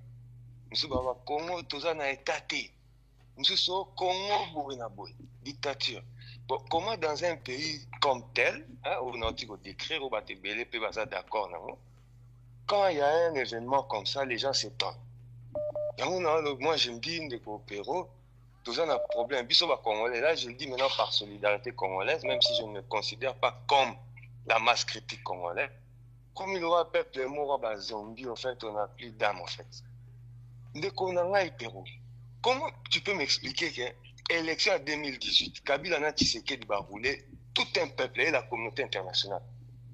Musu baba Congo toza na état te. Musu so Congo bourré na boy, dictature. Bon, comment dans un pays comme tel, hein, on a dit qu'on décrire, on va te belé, puis on va d'accord, non? Quand il y a un événement comme ça, les gens s'étonnent. Moi, je me dis, Ndeko Pero, tout ça, on a un problème. Biso ba Congolais, là, je le dis maintenant par solidarité congolaise, même si je ne me considère pas comme la masse critique congolaise. Comme il aura peuple mort, bah, zombie, en fait, on n'a plus d'âme, en fait. Ndeko Nanga et Pero, comment tu peux m'expliquer que élection en 2018, Kabila n'a Tshisekedi va rouler tout un peuple et la communauté internationale.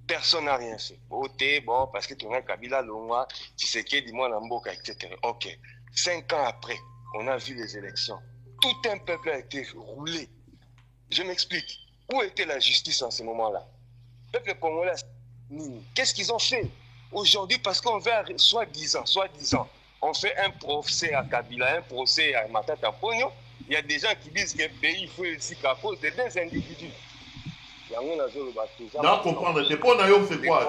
Personne n'a rien fait. Bon, parce que tu as Kabila, Longwa, Tshisekedi, Mwanamboka, etc. Ok. 5 ans après, on a vu les élections. Tout un peuple a été roulé. Je m'explique. Où était la justice en ce moment-là? Le peuple congolais, qu'est-ce qu'ils ont fait aujourd'hui? Parce qu'on veut, soi-disant, on fait un procès à Kabila, un procès à Matata Ponyo. Il y a des gens qui disent que le pays il faut aussi qu'à cause de deux individus. Non, comprendre. C'est pour Nayo, c'est quoi?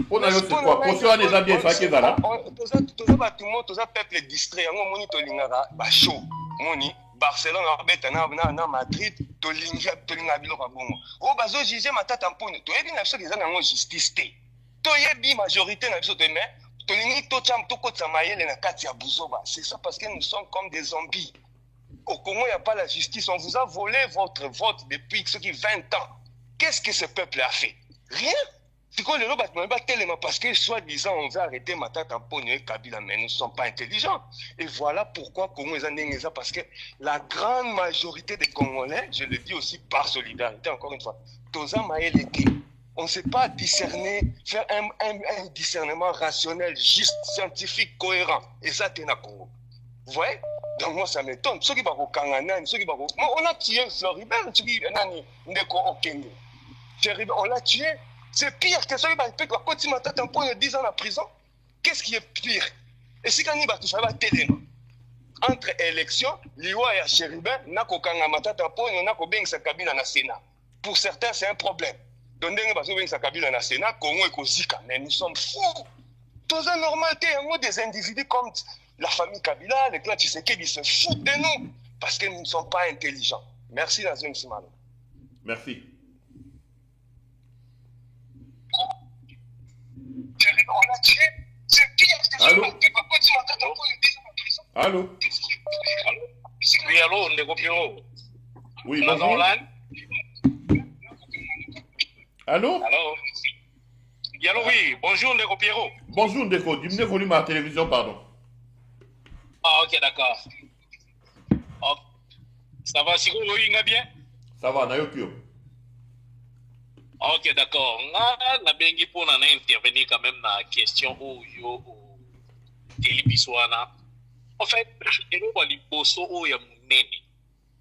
Pour Nayo, c'est quoi? Pour ceux qui ont bien fait, c'est là. Tout le monde, tout le peuple distrait. On moni tolinga ba chaud. Moni Barcelone, na Madrid, tolinga biloko bongo. O bazo juger Matata Ponyo. To yebi na biso des gens justice te. To yebi majorité na biso te mais tolingi to cham to kotsa mayele na kati ya buzoba. C'est ça parce que nous sommes comme des zombies. Au Congo, il n'y a pas la justice. On vous a volé votre vote depuis 20 ans. Qu'est-ce que ce peuple a fait? Rien. C'est quoi le lot tellement parce que soi-disant on veut arrêter Matata Ponyo et Kabila, mais nous ne sommes pas intelligents. Et voilà pourquoi Congo est un parce que la grande majorité des Congolais, je le dis aussi par solidarité, encore une fois, Toza Maël on ne sait pas discerner, faire un discernement rationnel, juste, scientifique, cohérent. Et ça, c'est na Congo. Vous voyez? Donc moi, ça m'étonne. Ceux qui vont on a tué Floribert, on l'a tué. C'est pire que ceux qui vont continuer à prendre 10 ans en prison. Qu'est-ce qui est pire? Et si quand il va toucher à télé, entre élections, l'Iwa et Chéribin, n'a qu'au Kangamata Ponyo, n'a qu'au Bengsa Kabila na Sénat. Pour certains, c'est un problème. Donc, Bengsa Kabila na Sénat, Congo et Kozika. Mais nous sommes fous. Dans la normalité, il y a des individus comme la famille Kabila, les clans Tshisekedi, ils se foutent de nous parce que nous ne sommes pas intelligents. Merci, Nazim Simano. Merci. On a tué. C'est pire que Allô? Allô? Oui, allô, Ndeko Pero. Oui, bonjour. Allô? Allô? Allô, oui, bonjour Ndeko Pero. Bonjour Ndeko, diminuez le volume à la télévision, pardon. Ah, ok, d'accord. Oh. Ça va, Sigo, oui, bien? Ça va, Nayokyo. Ok, d'accord. Na bengi pour intervenir quand même dans la question où yo télévisouana. En fait, il y a des posso où il y a munene.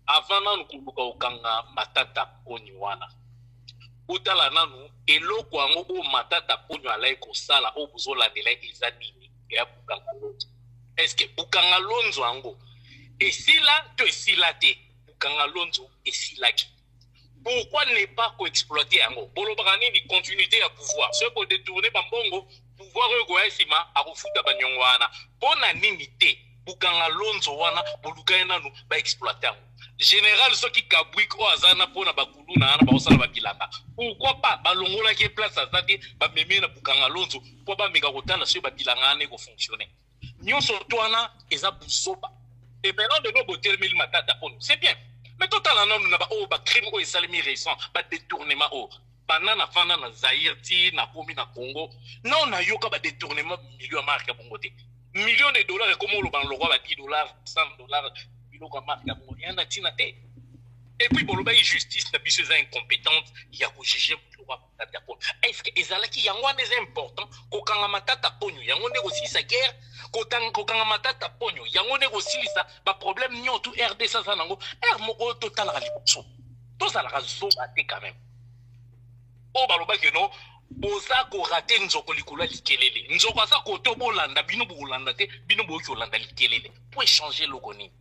Avant nan kuluka ukanga Matata Ponyo wana. Utala nanu eloko yango o Matata Ponyo alai kosala o buzola dela eza nini ya bukanga lonzo. Est-ce que bukanga lonzo yango esila to esila te bukanga lonzo esilaki? Pourquoi ne pas co-exploiter yango? Bolobaka nini continuité ya pouvoir. Ceux qui détourner bambongo pouvoir ego esima akufuta banyongo wana. Pona nini te bukanga lonzo wana boluka nanu ba exploiter yango. général soki kabwik o azana pona bakulu na ana baosala babilanga pourquoi pas balongola ke place azate ba meme na bukanga lonzo po ba meka kotana so babilanga ne ko fonctionner nyonso twana eza busoba et maintenant de nos botter mille matata pona c'est bien mais total na na ba o ba crime o esalemi récent ba détournement o banana fana na Zaire ti na komi na Congo non na yoka ba détournement million marque ya bongo te millions de dollars comme on le ban le roi ba 10 dollars 100 dollars et puis pour le justice la biso est incompétente il y a ko juger le roi matata ponyo est-ce que ezalaki yango est important ko kanga matata ponyo yango ne aussi sa guerre ko kanga matata ponyo yango ne aussi ça ba problème nyo tout RD ça nango moko total la liboso to ça la raison baté quand même o baloba que non oza ko rater nzoko likula likelele nzoko sa ko to bolanda bino bolanda te bino bo ki olanda likelele pour changer lokoni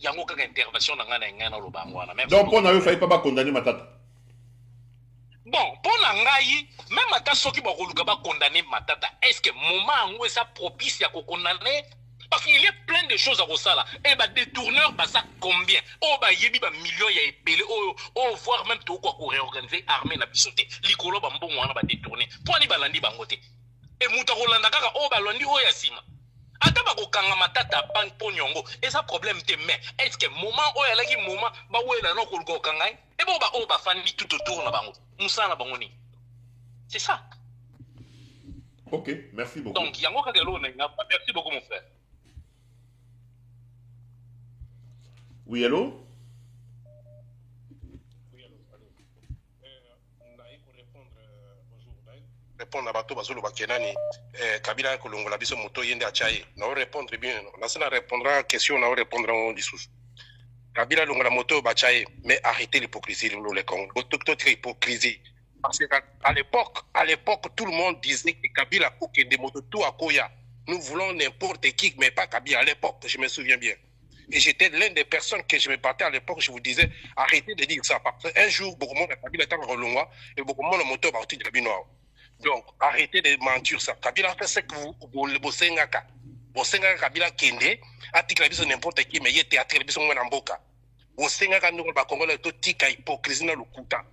yango kaka intervention na ngana lobangwana même donc pour na yo faille pas condamner matata bon pour na ngai même matata soki ba koluka ba condamner matata est-ce que moment ngo ça propice ya ko condamner parce qu'il y a plein de choses à kosala et ba détourneur ba ça combien oh ba yebi ba millions ya epelé oh voire même to ko réorganiser armée na bisoté likolo ba mbongo wana ba détourner pour ni balandi bangote et muta kolanda kaka oh ba londi oh ya sima ata ba kokanga matata pan ponyongo et ça problème te mais est-ce que moment o yalaki moment ba wela no ko kanga et bo ba o ba fandi tout autour na bango musala bango ni c'est ça. OK, merci beaucoup. Donc yango ka delo na merci beaucoup mon frère. Oui, allô? Répondre à bateau bazolo bakenani kabila kolongola biso moto yende achaye na répondre bien na sana répondra question na répondre en dissous kabila longola moto bachaye mais arrêtez l'hypocrisie le Congo toute hypocrisie parce qu'à l'époque tout le monde disait que Kabila pour que des motos tout à Koya nous voulons n'importe qui mais pas Kabila à l'époque je me souviens bien et j'étais l'une des personnes que je me battais à l'époque je vous disais arrêtez de dire ça parce qu'un jour beaucoup de monde Kabila est en relongwa et beaucoup de monde moto parti de la binoire. Donc, arrêtez de mentir ça. Kabila fait ce que vous bossengaka. Bossengaka Kabila kende, article biso n'importe qui, mais il y a théâtre biso mwen amboka. Bossengaka nous ba Congolais to tika hypocrisie na lukuta.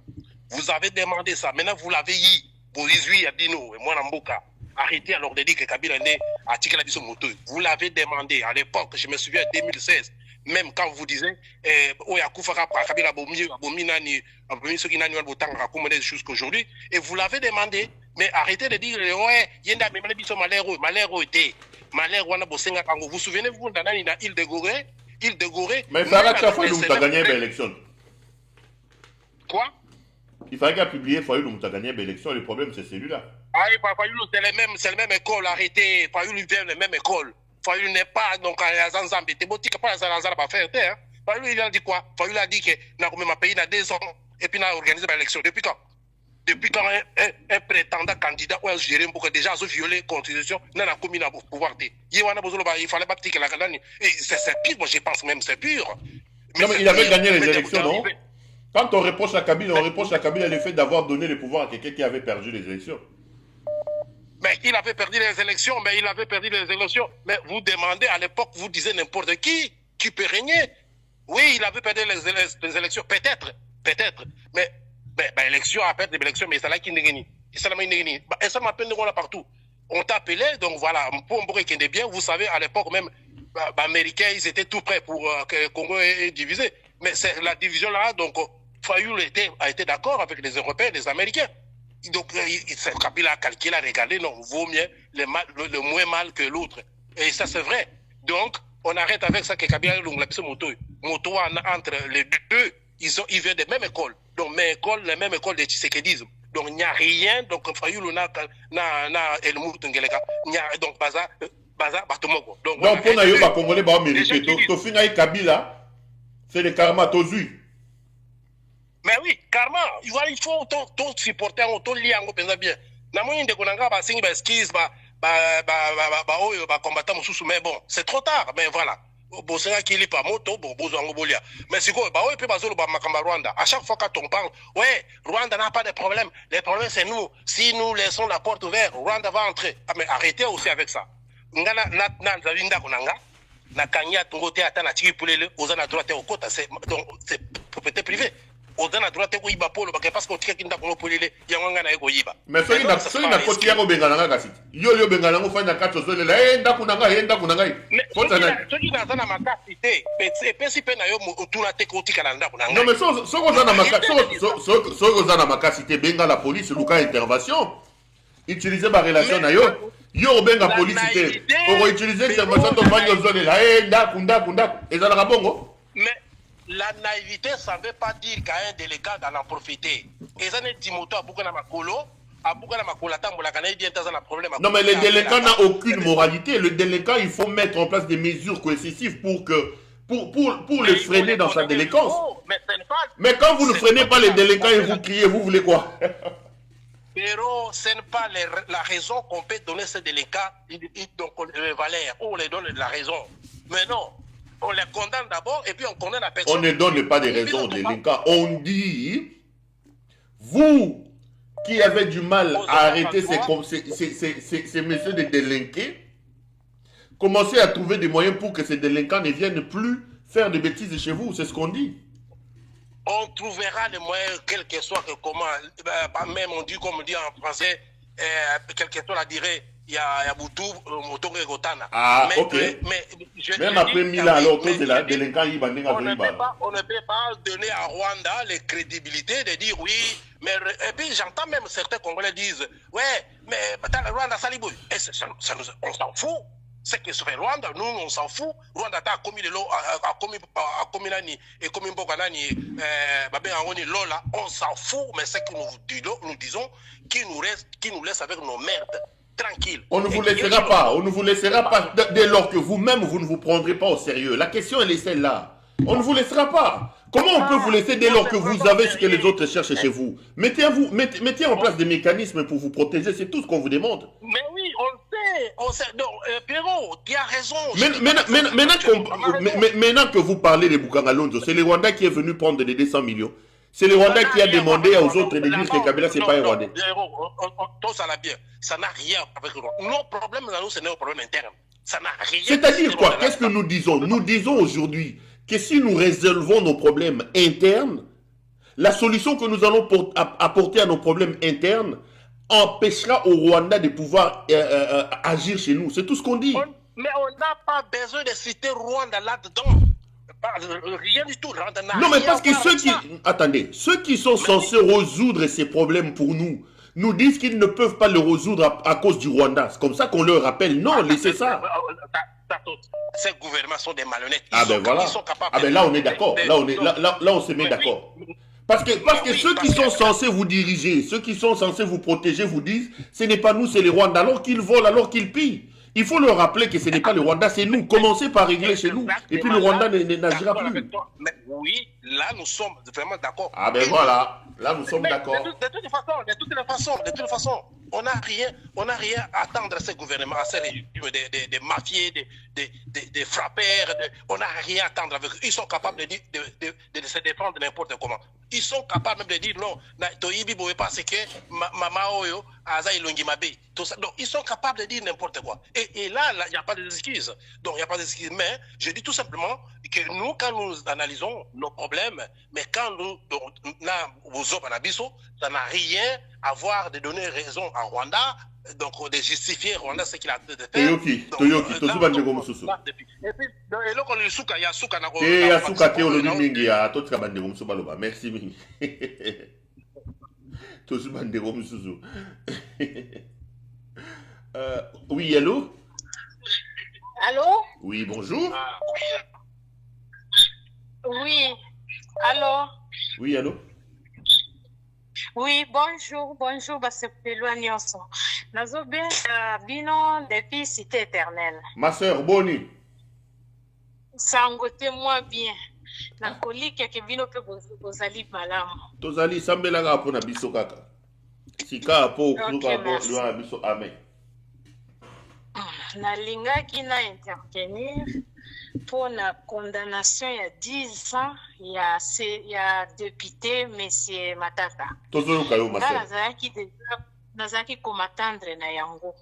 Vous avez demandé ça, maintenant vous l'avez eu. Boizui a dit nous, mwen amboka. Arrêtez alors de dire que Kabila n'est article biso moto. Vous l'avez demandé à l'époque, je me souviens 2016. Même quand vous disiez, Kabila Bominani, des choses qu'aujourd'hui, et vous l'avez demandé, mais arrêtez de dire, ouais, il y a des malheureux, vous vous souvenez-vous, dans l'île de Gorée, mais il fallait que Fayoulou t'a gagné l'élection. Quoi? Il fallait qu'il a publié Fayoulou t'a gagné l'élection, le problème c'est celui-là. Ah, Fayoulou, c'est la même école, arrêtez, Fayoulou vient de la même école. Fayoulou n'est pas donc à Zanzambe. T'es beau, t'es pas à Zanzambe à faire terre. Fayoulou il a dit quoi? Fayoulou a dit que n'a comme ma pays n'a 2 ans et puis n'a organisé l'élection. Depuis quand? Depuis quand un prétendant candidat ou un géré pour que déjà a violé la constitution n'a commis à pouvoir dire. Il fallait pas que la gagne. C'est pire, moi je pense même c'est pire. Non mais il avait gagné les élections, non? Quand on reproche à Kabila, le fait d'avoir donné le pouvoir à quelqu'un qui avait perdu les élections. Mais il avait perdu les élections, mais vous demandez à l'époque, vous disiez n'importe qui peut régner. Oui, il avait perdu les élections, peut-être. Mais élection après des élections, mais c'est là qui n'est gagné. Et ça m'appelle là partout. On t'a appelé, donc voilà, pour qu'il est bien, vous savez, à l'époque même, les Américains, ils étaient tout prêts pour que le Congo est divisé. Mais c'est la division là, donc Fayoulou a été d'accord avec les Européens, les Américains. Donc, Kabila a calculé, a regardé, non, vaut mieux le moins mal que l'autre. Et ça, c'est vrai. Donc, on arrête avec ça que Kabila a moto. Moto entre les deux, ils viennent de la même école. Donc, la même école de Tshisekidisme. Donc, il n'y a rien. Donc, Fayoulou n'a Elmout Ngeleka. Donc, Baza, Batomoko. Donc, pour Nayoba Congolais, bah, mérité. Tofina et Kabila, c'est le karma Tozui. Mais oui, karma, il faut tout supporter, tout lier en gros, bien. Namouni de Konanga, bah, signe, bah, skis, combattant, mais bon, c'est trop tard, mais voilà. Bossenga qui lit pas moto, bon, Bozango Bolia. Mais c'est quoi, bah, oui, puis Bazolo, bah, Makamba Rwanda. À chaque fois qu'on parle, ouais, Rwanda n'a pas de problème. Les problèmes, c'est nous. Si nous laissons la porte ouverte, Rwanda va entrer. Ah, mais arrêtez aussi avec ça. Ngana, Zavinda Konanga. na kanya tongo te ata na tiki pulele oza na droit te okota donc c'est propriété privée oza na droit te koyiba polo parce que otikaki ndako ngo pulele yango nga na ye koyiba mais soki na koti yango bengana nga kasi yo bengana ngo fanya kati ozolela ndako na ngai soki naza na makasi te epesi mpe na yo otuna te kotikala ndako na ngai non mais soki oza na makasi te benga la police luka intervention utiliser ba relation na yo obenga police te utiliser intervention to fanya ozolela ndako ezalaka bongo. Mais la naïveté, ça ne veut pas dire qu'un délégué dans en profiter. Et ça n'est pas Timoto à Boukana Makolo, à Boukana Makola, Tambola, Canadien, dans un problème. Non, mais le délinquant n'a aucune moralité. Le délinquant, il faut mettre en place des mesures coercitives pour le freiner dans sa délinquance. Mais quand vous ne freinez pas les délinquants et vous criez, vous voulez quoi? Pero ce n'est pas la raison qu'on peut donner à ces délinquants, donc les valeurs, on les donne la raison. Mais non. On les condamne d'abord et puis on condamne la personne. On ne donne pas de raison aux délinquants. On dit, vous qui avez du mal à arrêter ces messieurs de délinquer, commencez à trouver des moyens pour que ces délinquants ne viennent plus faire de bêtises chez vous. C'est ce qu'on dit. On trouvera les moyens, quel que soit que comment, même on dit, comme on dit en français, quel que soit la durée. Il y a Boutou, Motongo et Gotana. Ah, ok. Même après 1000 ans, alors, tous les délinquants, on ne peut pas donner à Rwanda les crédibilités de dire oui, mais et puis j'entends même certains Congolais disent ouais, mais dans le Rwanda, ça on s'en fout. C'est que sur Rwanda, nous, on s'en fout. Rwanda a commis le lot, a commis nani, et commis Bokanani, Babé Angoni Lola, on s'en fout, mais c'est que nous disons qui nous laisse avec nos merdes. Tranquille. On ne vous laissera pas, dès lors que vous-même, vous ne vous prendrez pas au sérieux. La question, elle est celle-là. On ne vous laissera pas. Comment on peut vous laisser dès lors que vous avez ce que les autres cherchent chez vous? Mettez en place des mécanismes pour vous protéger, c'est tout ce qu'on vous demande. Mais oui, on sait. Non, Pierrot, tu as raison. Maintenant que vous parlez de Bukangalonzo, c'est le Rwanda qui est venu prendre les 200 millions. C'est le Rwanda qui a demandé aux autres de dire que Kabila, c'est pas un Rwandais. Tout ça, bien. Ça n'a rien avec le Rwanda. Nos problèmes, nous, c'est nos problèmes internes. Ça n'a rien. C'est-à-dire quoi? Qu'est-ce que nous disons? Nous disons aujourd'hui que si nous résolvons nos problèmes internes, la solution que nous allons apporter à nos problèmes internes empêchera au Rwanda de pouvoir agir chez nous. C'est tout ce qu'on dit. Mais on n'a pas besoin de citer Rwanda là-dedans. Rien du tout. Non, mais parce que ceux qui sont censés résoudre ces problèmes pour nous, nous disent qu'ils ne peuvent pas le résoudre à cause du Rwanda. C'est comme ça qu'on leur rappelle. Non, laissez ça. Ces gouvernements sont des malhonnêtes. Voilà. Là, on est d'accord. Là, on se met d'accord. Parce que ceux qui sont censés vous diriger, ceux qui sont censés vous protéger, vous disent, ce n'est pas nous, c'est les Rwandais. Alors qu'ils volent, alors qu'ils pillent. Il faut leur rappeler que ce n'est pas le Rwanda, c'est nous. Commencez par régler chez nous. Et puis le Rwanda n'agira plus. Mais oui, là, nous sommes vraiment d'accord. Voilà. Là, nous sommes d'accord. De toute façon, on n'a rien à attendre à ces gouvernements, à ces régimes, des mafieux, des frappeurs. On n'a rien à attendre avec eux. Ils sont capables de se défendre n'importe comment. Ils sont capables même de dire non, parce que Mama Oyo, Aza Ilongi Mabe. Donc, ils sont capables de dire n'importe quoi. Et là, il n'y a pas d'excuses. Donc, il n'y a pas d'excuses. Mais je dis tout simplement que nous, quand nous analysons nos problèmes, mais quand nous ça n'a rien à voir de donner raison à Rwanda, donc de justifier Rwanda ce qu'il a fait de faire. Toyoki, Tozubandego Mosusu. Et puis, il y a Souka. Merci, Mingi. Tozubandego Mosusu. Oui, allô? Allô? Oui, bonjour. Oui, allô? Oui, allô? Oui, bonjour, Basepelwa Nyonso. Nazobe Bino depuis Cité Éternelle. Ma soeur, Boni. Sangote moi bien. Na kolike ke bino pe bozali malamu. Tozali sambela ga pona biso kaka. Sika po kuka po lwa biso amen. Na lingaki na intervenir pour la condamnation il y a 10 ans, il y a député monsieur Matata. Tozoyo kayo ma soeur. Nazaki ko matandre na yango.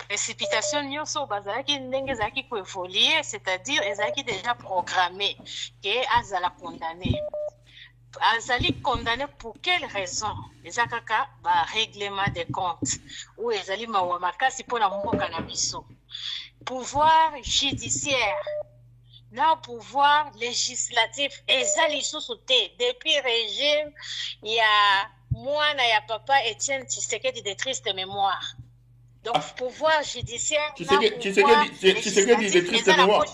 précipitation nyonso bazalaki ndenge ezalaki koévoluer, c'est-à-dire ezalaki déjà programmé ke azala condamné. Azali condamné pour quelle raison? Eza kaka ba règlement des comptes ou ezali mawa makasi mpona mboka na biso. Pouvoir judiciaire na pouvoir législatif eza lisusu te depuis régime ya mwana ya papa Etienne Tshisekedi de triste mémoire. Donc pouvoir judiciaire Tshisekedi de triste mémoire.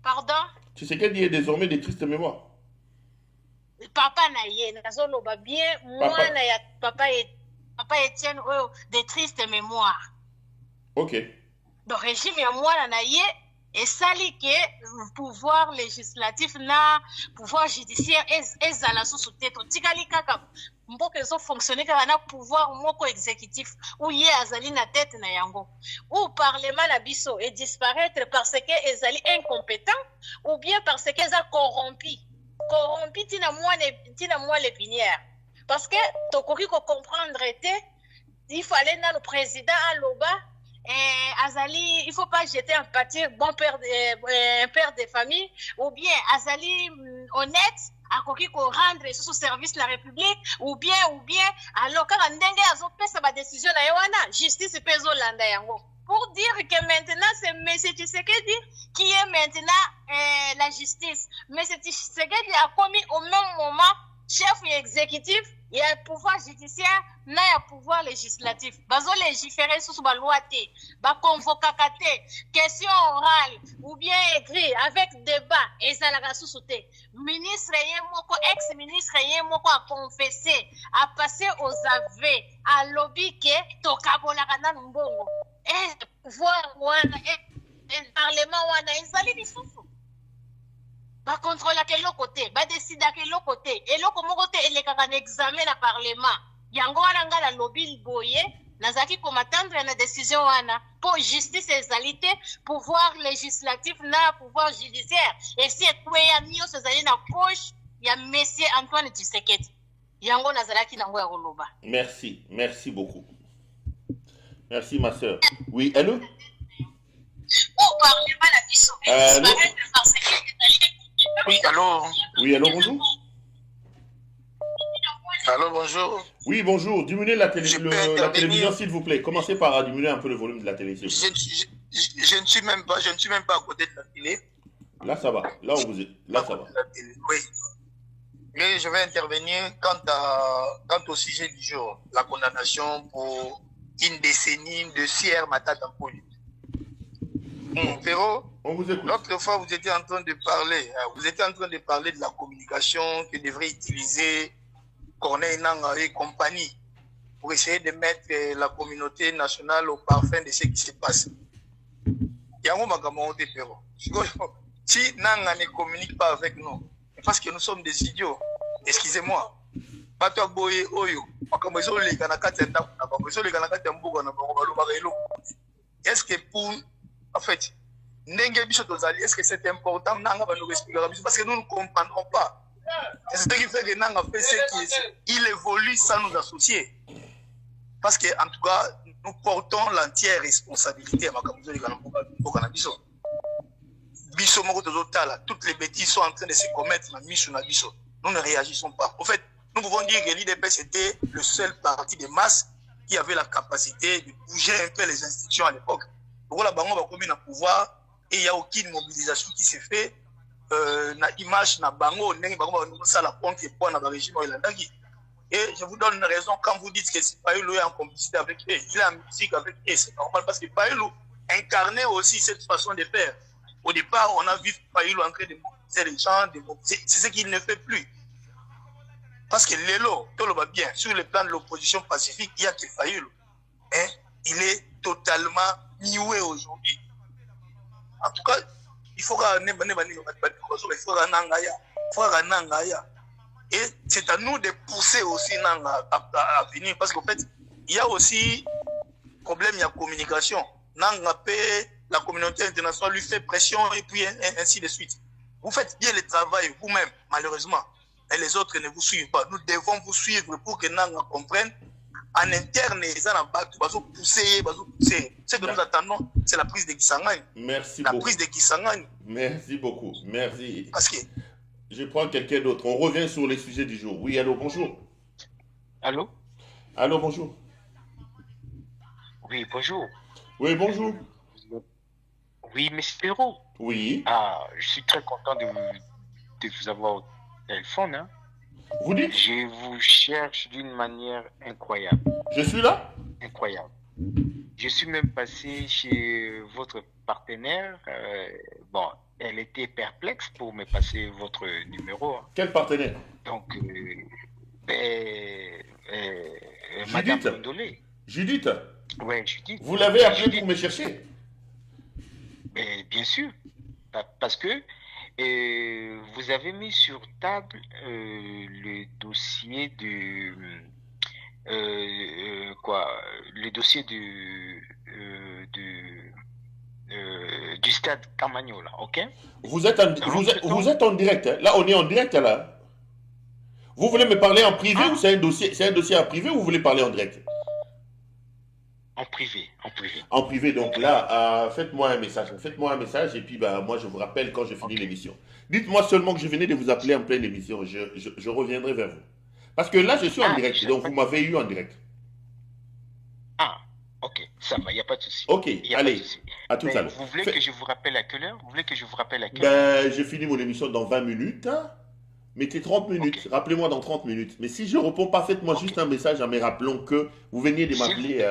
Pardon? Tshisekedi est désormais de triste mémoire. Papa na ye nazoloba bien mwana ya papa Etienne oyo de triste mémoire. OK. Donc régime ya mwana na ye esali ke pouvoir législatif na pouvoir judiciaire ezala susu te totikali kaka mboka ezo fonctionner kaka na pouvoir moko exécutif ou ye azali na tête na yango ou parlement na biso et disparaître parce que ezali incompétent ou bien parce que eza corrompu tina moi l'épinière parce que tokoki ko comprendre te il fallait na le président aloba Azali, il ne faut pas jeter un pâture bon père de famille, ou bien Azali honnête, à quoi rendre sous service la République, ou bien, alors quand on a sa décision, justice peso landa yango. Pour dire que maintenant, c'est M. Tshisekedi qui est maintenant la justice. M. Tshisekedi a commis au même moment chef exécutif, il y a le pouvoir judiciaire, il y a le pouvoir législatif. Bazo légiférer sur la loi, ba convocacate, question orale ou bien écrit avec débat et ça la sous-sauté. Ministre yemoko, ex-ministre yemoko a confessé, a passé aux aveux, à lobby que tokabola kana mbongo. Et pouvoir wana et parlement wana ezali lisusu. Ba contrôle à quel côté, ba décide à quel côté, et le comment côté il est un examen à parlement. Yango wana la lobby boye, nazaki comme attendre une décision wana pour justice et égalité, pouvoir législatif na pouvoir judiciaire. Et si quoi ya mio se zali na poche, ya Monsieur Antoine Tshisekedi. Yango nazalaki nango ya koloba. Merci beaucoup. Merci ma sœur. Oui, allô? Au parlement la biso. Oui, allô? Oui, allô, bonjour. Allô, bonjour. Oui, bonjour. Diminuez la télévision, s'il vous plaît. Commencez par diminuer un peu le volume de la télé. Je ne suis même pas à côté de la télé. Là, ça va. Là, où vous êtes. Là, ça va. Oui. Mais je vais intervenir quant au sujet du jour. La condamnation pour une décennie de Sierre Matata Mpoyo. Ferro, l'autre fois, vous étiez en train de parler de la communication que devrait utiliser Corneille Nangaa et compagnie pour essayer de mettre la communauté nationale au parfum de ce qui se passe. Yango Magamonte Ferro. Si Nangaa ne communique pas avec nous, parce que nous sommes des idiots, excusez-moi. Est-ce que pour en fait, est-ce que c'est important? Parce que nous ne comprendrons pas. C'est ce qui fait que Nangaa fait ce qu'il évolue sans nous associer. Parce que, en tout cas, nous portons l'entière responsabilité à toutes les bêtises sont en train de se commettre dans Miso. Nous ne réagissons pas. En fait, nous pouvons dire que l'IDPS était le seul parti de masse qui avait la capacité de bouger un peu les institutions à l'époque. Voilà, Bango va commis dans le pouvoir et il n'y a aucune mobilisation qui s'est faite. Na image na Bango, ça la compte et point dans le régime irlandais. Et je vous donne une raison quand vous dites que Payoulou est en complicité avec eux, il est en musique avec eux, c'est normal parce que Payoulou incarnait aussi cette façon de faire. Au départ, on a vu Payoulou en train de mobiliser les gens, c'est ce qu'il ne fait plus. Parce que Lelo, tout le va bien, sur le plan de l'opposition pacifique, il y a que Payoulou. Hein? Il est totalement nioué aujourd'hui. En tout cas, il faut Nangaya. Et c'est à nous de pousser aussi Nangaa à venir. Parce qu'en fait, il y a aussi problème de communication. Nangaa, la communauté internationale lui fait pression et puis ainsi de suite. Vous faites bien le travail vous-même, malheureusement. Et les autres ne vous suivent pas. Nous devons vous suivre pour que Nangaa comprenne en interne, pousser. Ce que nous attendons, c'est la prise de Kisangani. Merci la beaucoup. Prise de Kisangani. Merci beaucoup. Merci. Parce que... Je prends quelqu'un d'autre. On revient sur les sujets du jour. Oui, allô, bonjour. Allô? Allô, bonjour. Oui, bonjour. Oui, bonjour. Oui, monsieur Perrault. Oui. Ah, je suis très content de vous avoir au téléphone. Hein. Vous dites? Je vous cherche d'une manière incroyable. Je suis là? Incroyable. Je suis même passé chez votre partenaire. Bon, elle était perplexe pour me passer votre numéro. Hein. Quel partenaire? Donc, Madame Judith. Ndolé. Judith? Oui, Judith. Vous l'avez appelé pour me chercher? Bien sûr. Parce que vous avez mis sur table le dossier de... le dossier du stade Camagno, là, ok? Vous êtes en direct, hein? Là, on est en direct, là. Vous voulez me parler en privé ou c'est un dossier en privé ou vous voulez parler en direct? En privé, en privé. En privé, donc là, faites-moi un message et puis bah, moi je vous rappelle quand je finis l'émission. Dites-moi seulement que je venais de vous appeler en pleine émission, je reviendrai vers vous. Parce que là je suis en direct, donc vous m'avez eu en direct. Ah, ok, ça va, il n'y a pas de souci. Ok, allez, à tout à l'heure. Vous voulez que je vous rappelle à quelle heure? Vous voulez que je vous rappelle à quelle heure? Ben, je finis mon émission dans 20 minutes. Mettez 30 minutes, okay. Rappelez-moi dans 30 minutes. Mais si je ne réponds pas, faites-moi juste un message en me rappelant que vous veniez de m'appeler.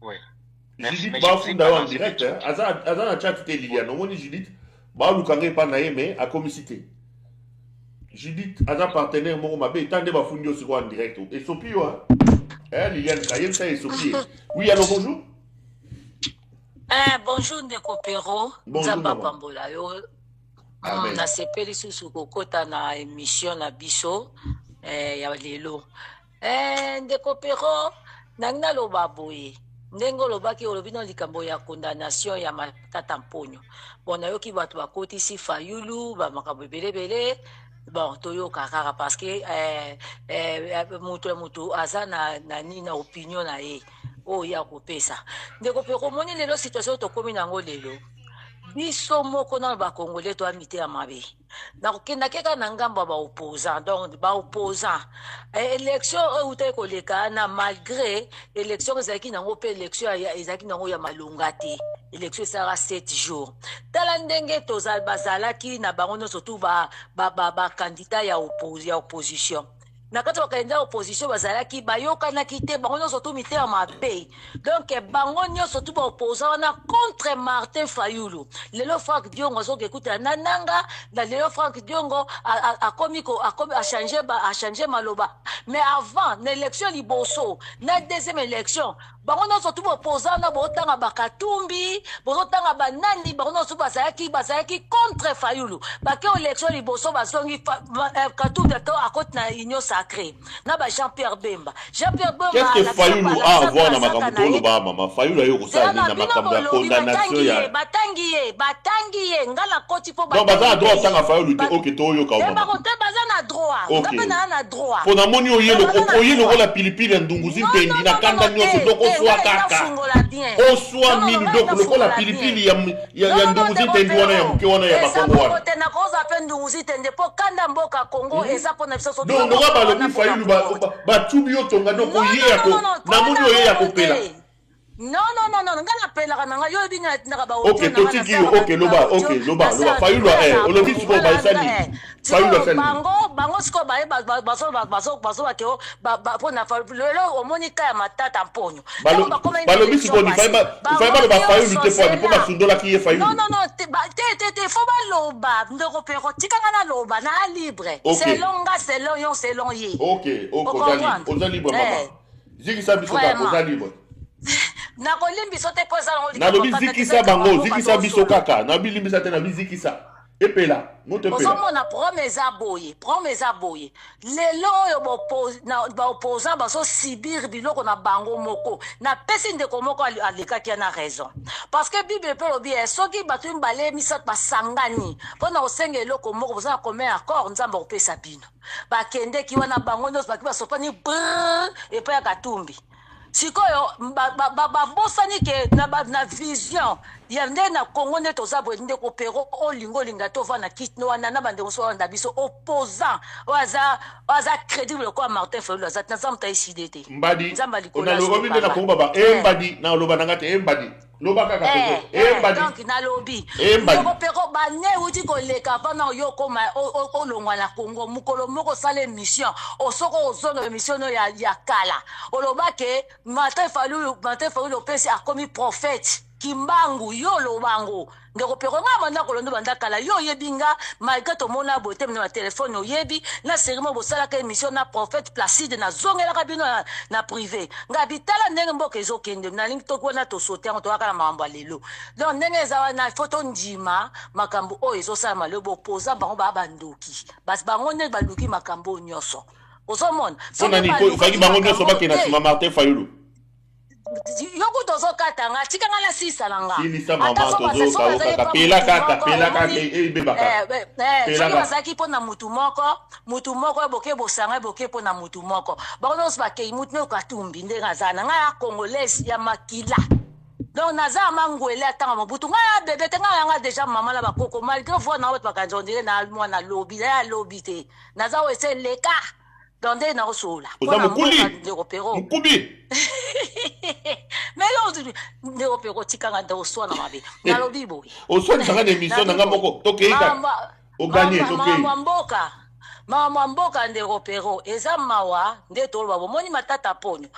Oui. Judith Baoufunda en direct. Azan a chat te Liliane. On dit Judith Baoufunda pas naé mais à comicité. Judith Azan partenaire mon mabé tande Bafundi aussi en direct. Et Sopio hein. Liliane Kayem ça et Sopi. Oui allô bonjour. Bonjour Ndeko Perrault. Bonjour Pambola yo. Na sepeli susu kokota na émission na biso ya lelo. Ndeko Perrault nangina loba boye. Ndengo lobaki olobi na likambo ya condamnation ya Matata Mponyo. Bon nayoki bato bakotisi Fayulu ba makambo ebelebele. Bon toyoka kaka parce que mutu aza na nina opinion na ye o ya kopesa. Ndeko Perrault moni lelo situation tokomi nango lelo. Biso moko na ba Congolais to amité ya mabe. Na kokenda keka na ngamba ba opposant donc ba opposant élection outé koleka na malgré élection ezaki nango pe élection ezaki nango ya malonga te élection sera 7 jours tala ndenge tozal bazalaki na bango nyonso tu ba candidat ya opposition na kati bakanda opposition bazalaki bayokanaki te bango nyonso tu mite ya mabe donc bango nyonso tu ba opposant na contre Martin Fayulu lelo Franck Diongo azoka écouter nananga na lelo Franck Diongo a changé maloba mais avant l'élection liboso na deuxième élection bango nyonso tu ba opposant na botanga bakatumbi botanga banani bango nyonso bazalaki contre Fayulu bake élection liboso bazongi Katumbi akoti na union sacrée na ba Jean-Pierre Bemba qu'est-ce que Fayulu a à voir na makambo tolo ba mama Fayulu ayo kosala na makambo ya condamnation ya batangi ye ngala koti po donc baza droit tanga Fayulu te OK toyo ka mama bakote baza na droit ngape na droit pona moni oyelo la pilipili ya ndunguzi ntendi na kanda nyonso donc oswa kaka oswa minu donc lokola pilipili ya ndunguzi ntendi wana ya muke wana ya bakongo wana te na koza pe ndunguzi tende po kanda mboka Congo eza pona biso so donc ngoba balobi Fayulu ba tubi yo tonga donc oye ya ko na moni oye ya kopela non ngana pelaka nanga yo binya ndaka ba OK totiki OK loba Fayulu olobi siko ba sani Fayulu sani bango siko baso bakeo pona lelo omoni ka ya Matata Mponyo balobi siko ni Fayulu ba Fayulu te po ba sundola ki ye Fayulu non te faut ba loba Ndeko Perrault tikanga na loba na libre selon yo selon ye OK oza libre mama zikisa biso ka oza libre na kolimbi sote poza na lobi zikisa bango zikisa biso kaka na bilimbisa te na bizikisa epela moto epela ozomona problème eza boye lelo oyo baopposant bazosibir biloko na bango moko napesi ndeko moko alekaki na raison parce que bible mpe lobi soki bato mibale misato basangani mpo na kosenga eloko moko boza na commun accord nzambe akopesa bino bakendeki wana bango nyonso baki basopani brr epai ya katumbi sikoyo babosani ke na vision ya nde na Congo nde toza boye ndeko pero olingo linga tova na kitno wana na bandeko so na biso opposant waza crédible kwa Martin Fayulu azat na zamta iside te mbadi ona lobi nde na Congo baba mbadi na loba nanga te mbadi loba kaka peko mbadi donc na lobi ndeko pero bane uti ko leka bana yo koma olongwa na Congo mukolo moko sale mission osoko ozonga mission ya kala oloba ke Martin Fayulu pesi akomi prophète kimbangu yo lobango ndeko pero nga banda kolondo banda kala yo yebinga malgré to mona bote na téléphone oyebi na serimo bosala ka émission na prophète Placide na zongela ka bino na privé nga bitala ndenge mboka ezokende na lingi to kona to sauter to aka na mambo lelo donc ndenge ezawa na photo ndima makambo oyo ezosala malobo poza bango ba bandoki bas bango ne baluki makambo nyonso ozomona sona ni ko faki bango nyonso bakena sima Martin Fayulu yoko tozokata nga tika nga na sisa na nga silisa mama tozokaka pela kaka ebebaka soki bazalaki mpo na mutu moko eboke bosanga eboke mpo na mutu moko bango nyonso bakei mutu ne okatumbi ndenge aza na ngai ya congolaise ya makila donc naza mangwele atanga mobutu ngai ya bebe te ngai yanga deja mama na bakoko malgré voi na bato bakanzi ondire na mwana lobi ya lobi te naza oyo ese leka donde na osola oza mokuli mokubi mais yo ndeko pero tikanga nde oswana mabe nalobi boye oswanisanga na émission nanga moko tokeika oganye mama mboka ndeko pero eza mawa nde toloba bomoni matata ponyo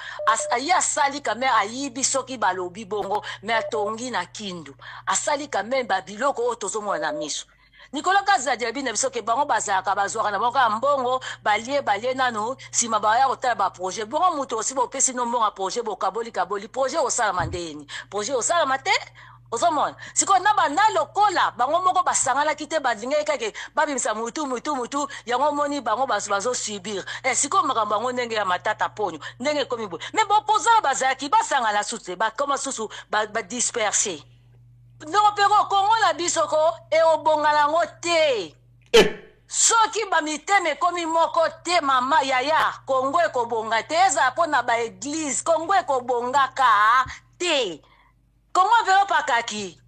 aye asali kame ayibi soki balobi bongo me atongi na kindu asali kame babiloko oyo tozomona na miso Nicolas Kazadi bina biso ke bango bazaka bazwaka na bango ya mbongo balie nanu sima baya kotala ba projet bongo muto osi bopesi no mbongo projet bokaboli projet osala mandeni projet osala mate ozomona siko na bana lokola bango moko basangala kite badinga kake babimisa mutu yango moni bango bazo subir siko makambo bango ndenge ya matata ponyo ndenge komi bo mais bopoza bazaki basangala sute ba koma susu ba disperser ndeko pero Kongo na biso ko eobongala ngo te soki bamiteme ekomi moko te mama yaya Kongo ekobonga te eza mpo na baeglise Kongo ekobongaka te Kongo velo pakaki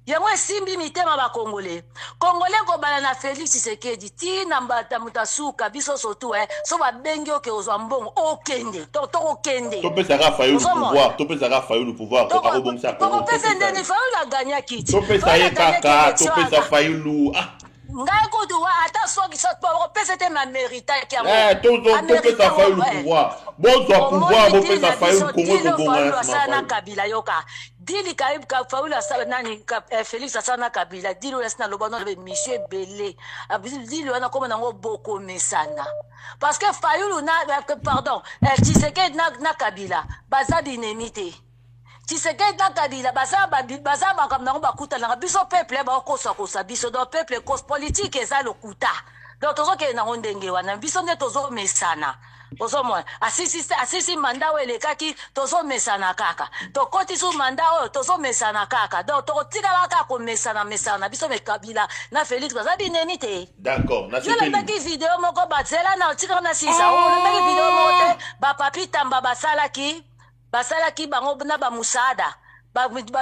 yango esimbi mitema bakongole kongole kobala na Félix Tshisekedi ti na mbata mutasuka biso sotu so babengi oke ozwa mbongo okende tokokende topesaka Fayulu pouvoir akobongisa Kongo tokopesa ndeni Fayulu aganya kiti topesa ye kaka topesa Fayulu ngai kutu ata soki bopesa te ma méritaki topesa Fayulu pouvoir bozwa pouvoir bopesa Fayulu Kongo ekobonga na Kabila yoka dili ka Fayulu asala nani Félix asala na Kabila dili oyo asina loba no monsieur Belé dili wana koma nango boko mesana parce que Fayulu pardon Tshisekedi na Kabila baza binemi te Tshisekedi na Kabila baza makambo nango bakutanaka biso peuple bakosakosa biso donc peuple cause politique eza lokuta donc tozokende nango ndenge wana biso nde tozomesana ozomona asisi manda oyo elekaki tozomesana kaka tokoti su manda oyo tozomesana kaka donc tokotikala kaka komesana biso Kabila na Félix baza binemi te d'accord yolembaki video moko bazela na otikaka na sisa olembaki video moko te bapapi tamba basalaki bango na bamusada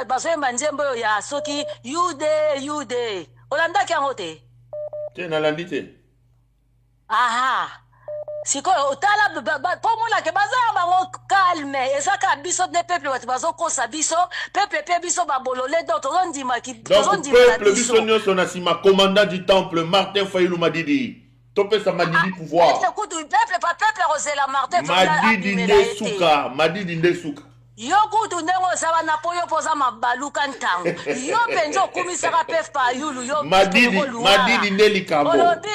bazoyemba nzembo oyo ya soki yude olandaki yango te nalandi te aha sikoyo otala po monake baza bango calme ezaka biso ne peuple bato bazokosa biso peuple pe biso babolole donc tozondimaki peuple biso nyonso na nsima commandant du temple Martin Fayulu Madidi topesa Madidi pouvoir peuple rozela Martin Madidi nde suka yo kutu ndenge ozala na po yo poza mabaluka ntango yo mpenza okumisaka mpe fayulu yo madidi nde likambo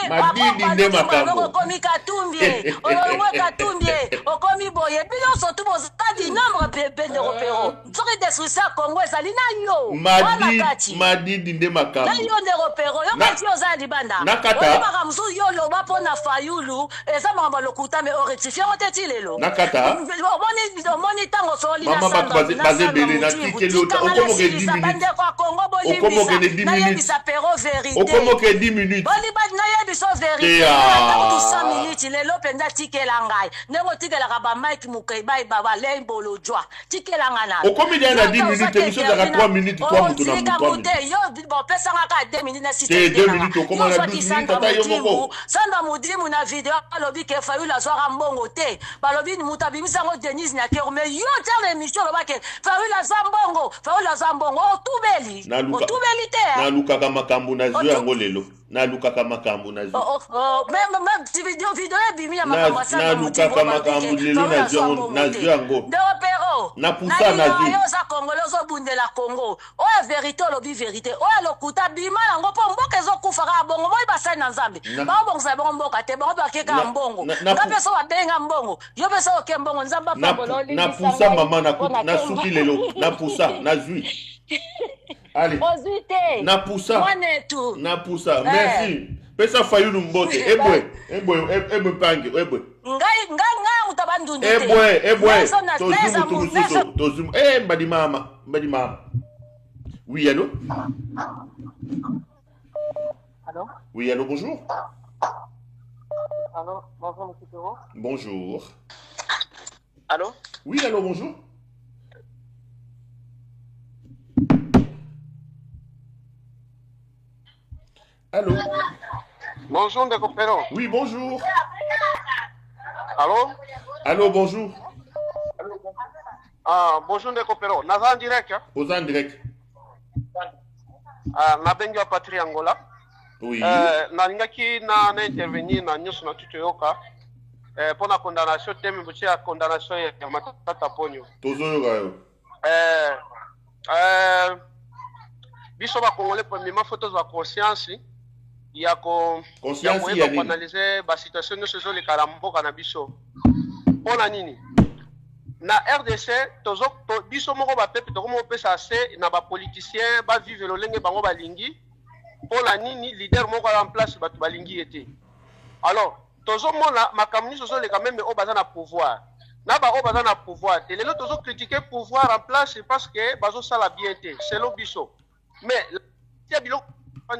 madidi nde makambo okomi katumbie olongwe katumbie okomi boye bino sotu bozala dinombre pepe ndeko pero soki destruction ya kongo ezali na yo madidi nde makambo na yo ndeko pero yo kati ozala libanda oyebaka mosusu yo loba mpo na fayulu eza makambo lokuta me orectifie yango te ti lelo omoni ntango soli mama bato bazebele na tikeli bandeko ya kongo bolimisa pero verité okomoke 10 minutes nayebiso verité atango 100 minutes lelo mpenza tikela ngai ndenge otikelaka bamike mokei balei bolojwa tikela ngai na okomi dia na 10 minutes emiso ezaka 3 minutes 3 mutu na mutu te yo bopesanga kaka 2 minutes na 2 minutes okoma na 12 minutes ata yo moko sanda mudimu na video alobi ke fayulu azwaka mbongo te balobi mutu abimisango denise na kero mais yo tala émission lobake fayulu azwa mbongo otubeli te nalukaka makambo na zwi yango lelo nalukaka makambo na zwi video ebimi ya makambo nalukaka makambo lelo na zwi yango pero napusa na zwi yo oza kongole ozobundela kongo oyo verité olobi verité oyo lokuta bima yango mpo mboka ezokufaka bongo moi basali na nzambe baobongisa bango mboka te bango bakeka mbongo nga mpe so babenga mbongo yo mpe so oke mbongo nzambe apambola napusa mama nasuki lelo napusa na zwi allez napusa merci pesa fayulu mbote ebwe pange ebwe ngai mutu abandundu tozumu mbadi mama oui allô oui allô bonjour allô bonjour monsieur Perrault bonjour allô oui allô bonjour allô bonjour Ndeko Perrault oui bonjour allô allô bonjour bonjour Ndeko Perrault naza en direct oza en direct nabengi ya patrie Angola oui nalingaki na intervenir na nyonso na tuto yoka mpo na condamnation te mibuti ya condamnation ya Matata Ponyo tozoyoka yo biso bakongole premièrement faut tozwa conscience ya koanalyse basituation nyonso ezoleka na mboka na biso mpona nini na RDC biso moko bapepe tokoma kopesa se na bapoliticien bavivre lolenge bango balingi mpona nini leader moko en place bato balingi ye te alors tozomona makambo nyonso ezoleka meme oyo baza na pouvoir na baoyo baza na pouvoir te lelo tozokritike pouvoir en place parce que bazosala bien te selon biso mais tia biloko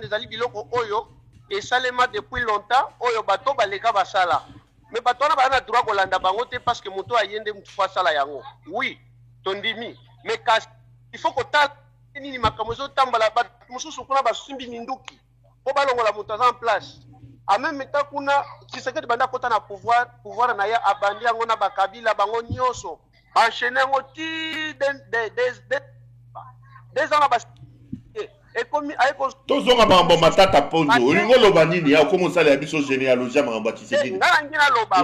ezali biloko oyo esalema depuis longtemps oyo bato baleka basala mais bato wana baza na droit kolanda bango te parce que moto ayende mutu fo asala yango oui tondimi mais kasi il faut kotala nini makambo ezotambola bato mosusu kuna basimbi minduki mpo balongola moto aza en place en même temps kuna Tshisekedi banda kota na pouvoir na ye abandi yango na bakabila bango nyonso baenchaîne yango ti des ans na tozonga makambo Matata Ponyo olingo loba nini ya okoma osala ya biso généalogie ya makambo ya Tshisekedi nga nangi naloba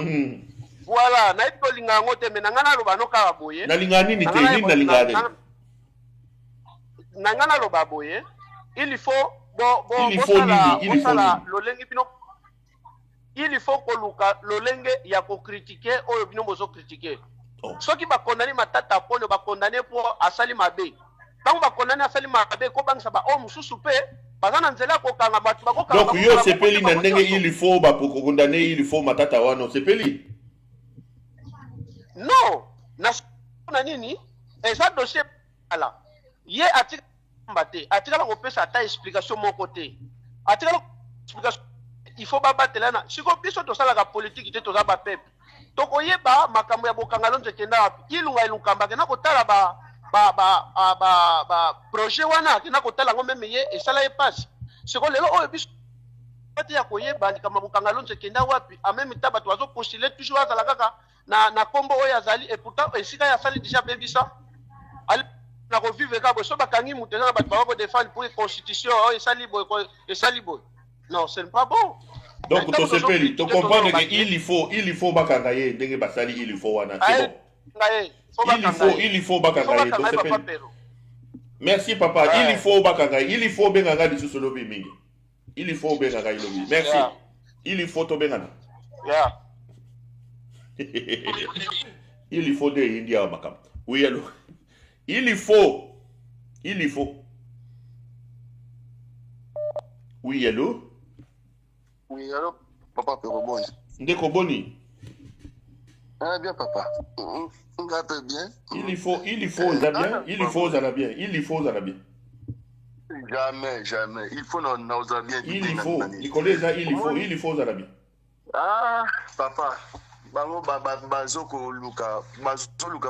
voilà nayebi tolinga yango te me nanga naloba no kaka boye nalinga nini te nini nalinga te nanga naloba boye il faut bosala lolenge bino il faut koluka lolenge ya kokritike oyo bino bozokritike soki bakondani Matata Ponyo bakondane mpo asali mabe ntango bakondani asali mabe kobangisa baoyo mosusu mpe baza na nzela ya kokanga bato bakokanga donc yo sepeli na ndenge il faut bakokondane il faut Matata wana osepeli non na nini eza dossier ala ye atikala te atikala kopesa ata explication moko te atikala explication il faut babatela na siko biso tosalaka politique te toza bapepe tokoyeba makambo ya bokanga lonzo ekenda wapi ilunga elukambake na kotala projet wana akenda kotala yango meme ye esala ye pasi siko lelo oyo biso te ya koyeba likambo bokanga lonzo ekenda wapi en même temps bato bazopostule toujours azala kaka na kombo oyo azali et pourtant esika ye asali déjà bebisa na kovivre kaka boye so bakangi moto eza na bato bakodefendre pour constitution oyo esali boye non ce n'est pas bon donc tosepeli to comprendre que il faut bakanga ye ndenge basali il faut wana c'est bon Il faut Bakangaye. Merci papa. Il faut Bakangaye. Il faut Benganga du Susolobi Mingi. Il faut Benganga Ilobi. Merci. Il faut Tobengana. Il faut des Indiens Makam. Oui, allô. Il faut. Oui, allô. Oui, allô. Papa Peroboni. Ndeko Boni. Ah bien papa. On l'appelle bien. Il faut Zabien. Il faut Zarabien. Jamais. Il faut nos Zabien. Il faut Zarabien. Ah, papa. Bango bazoko luka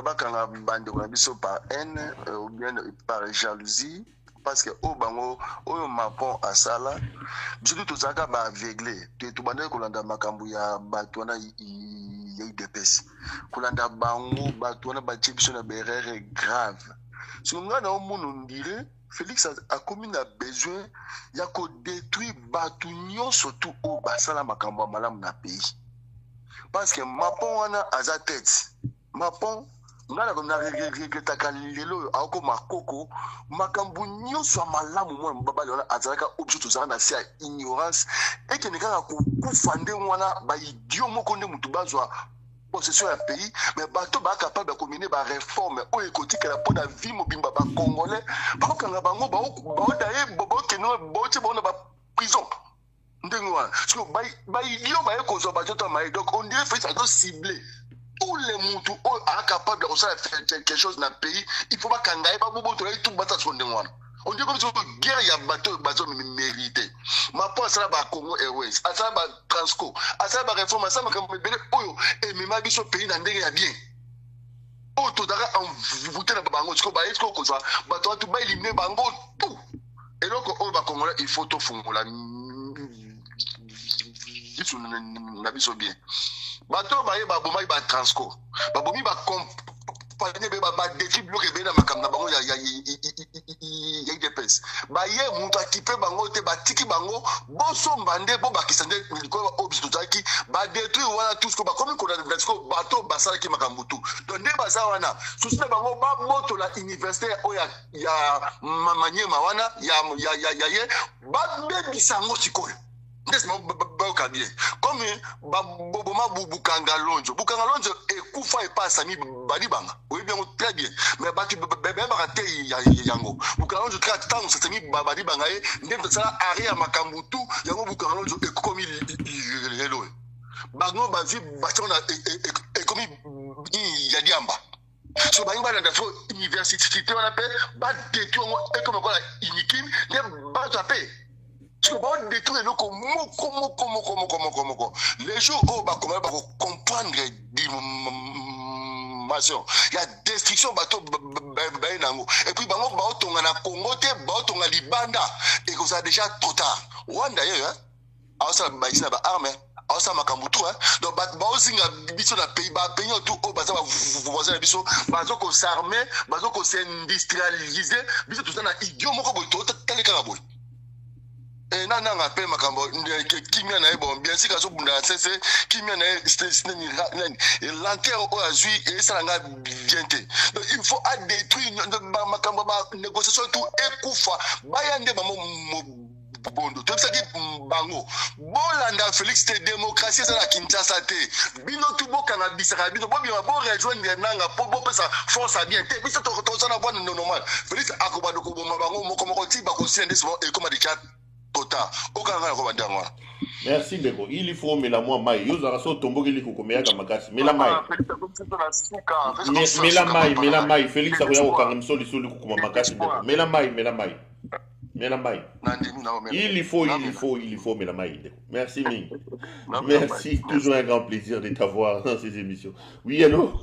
bakanga bande na biso par haine ou bien par jalousie parce que o bango oyo mapon asala biso tozaka ba aveuglé to bande kolanda makambo ya bato na IDPS kolanda bango bato na ba biso na berere grave so nga na omuno ndire Félix a commis na besoin ya ko détruire bato nyonso tout o basala makambo malamu na pays. Parce que Mapon wana aza tête. Mapon ngana comme na regretaka lelo ako makoko makambu nyonso malamu mwa mbaba wana azalaka objet tozana na sia ignorance et que nekaka ko kufande wana ba idiot moko nde mutu bazwa possession ya pays mais bato ba capable de mener ba réforme o ekotika la pona vie mobimba ba congolais ba kanga bango ba daye bobo keno boche bona ba prison. Donc on dirait que ça doit cibler tous les gens qui sont capables de faire quelque chose dans le pays. Il faut pas qu'on aille pas beaucoup de tout battre sur le monde. On dit comme si une guerre il y a bateau mérité. Ma part ça va Congo Airways, ça va Transco, ça va réforme, ça va comme oyo et même ma biso pays dans bien. Oh tout d'abord en voter na bango, tu vois, est-ce qu'on soit bateau tout ba éliminer bango tout. Et donc on va Congolais il faut tout fongola. Na biso bien bato baye baboma ba transco babomi ba compagnie ba défi bloqué na makamna bango ya IDPS baye mutu akipe bango te batiki bango boso mbande bo bakisande likolo obis tozaki ba détruire wana tout ce que ba comme ko na bato basala ki makambutu donc nde baza wana susina bango ba moto la université oya ya Manyema wana ya ye ba bebisa ngo sikoyo. Comme Boboma Bukanga Lonjo et Koufa et pas Sami Badibanga. Oui, bien, très bien. Mais Batu Bébé Yango. Bukanga Lonjo très tant, c'est Sami Badibanga et même ça, Aria Makambutu, Yango Bukanga Lonjo et comme il est loin. Bagno Bazi Batona et comme Yadiamba. So Bangba dans la université, on appelle Bad Détour et comme quoi Inikim, Bad Tapé. Tu vas détruire le moko. Les jours où on va comprendre l'information, il y a destruction bateau et puis bango bato na Congo te bato na Libanda et que ça déjà trop tard. One d'ailleurs, hein, ça baïsina ba arme, ça makamutu hein. Donc baozinga biso na pays ba pays tout au baza voisin biso, bazo ko s'armer, bazo ko s'industrialiser, biso tout ça na idiot moko boto teleka boy. Et non, appelle Makambo, qui m'a dit, bon, bien sûr, quand on a cessé, qui m'a dit, l'enterre au azui, et ça n'a bien été. Donc, il faut détruire Makambo, négociation, tout, et Koufa, Bayande, Bondo, tout ça qui bango. Bolanda Félix, c'est démocratie, c'est la Kinshasa. Bino tout beau cannabis, bino bon rejoindre Nanga, pour ça force à bien. Puis c'est tout ça, on a normal. Félix, Akobado, Bango, Mokomoti, Bakosi, et comme a merci Beko. Il faut mais la moi maï. Yo zaraso tombo qui liko komea kamakasi. Mais la maï. Mais la maï. Félix a koya okangem soli soli kuma makasi Beko. Mais la maï. Il faut mais la maï. Merci Ming. Merci. Toujours un grand plaisir de t'avoir dans ces émissions. Oui allô.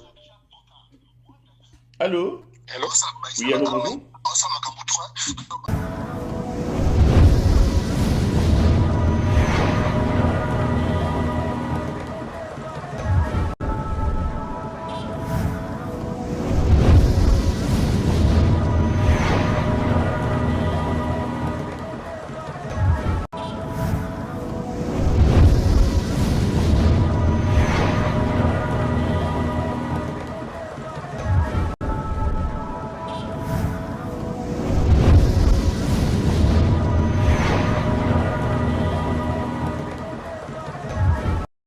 Oui allô bonjour.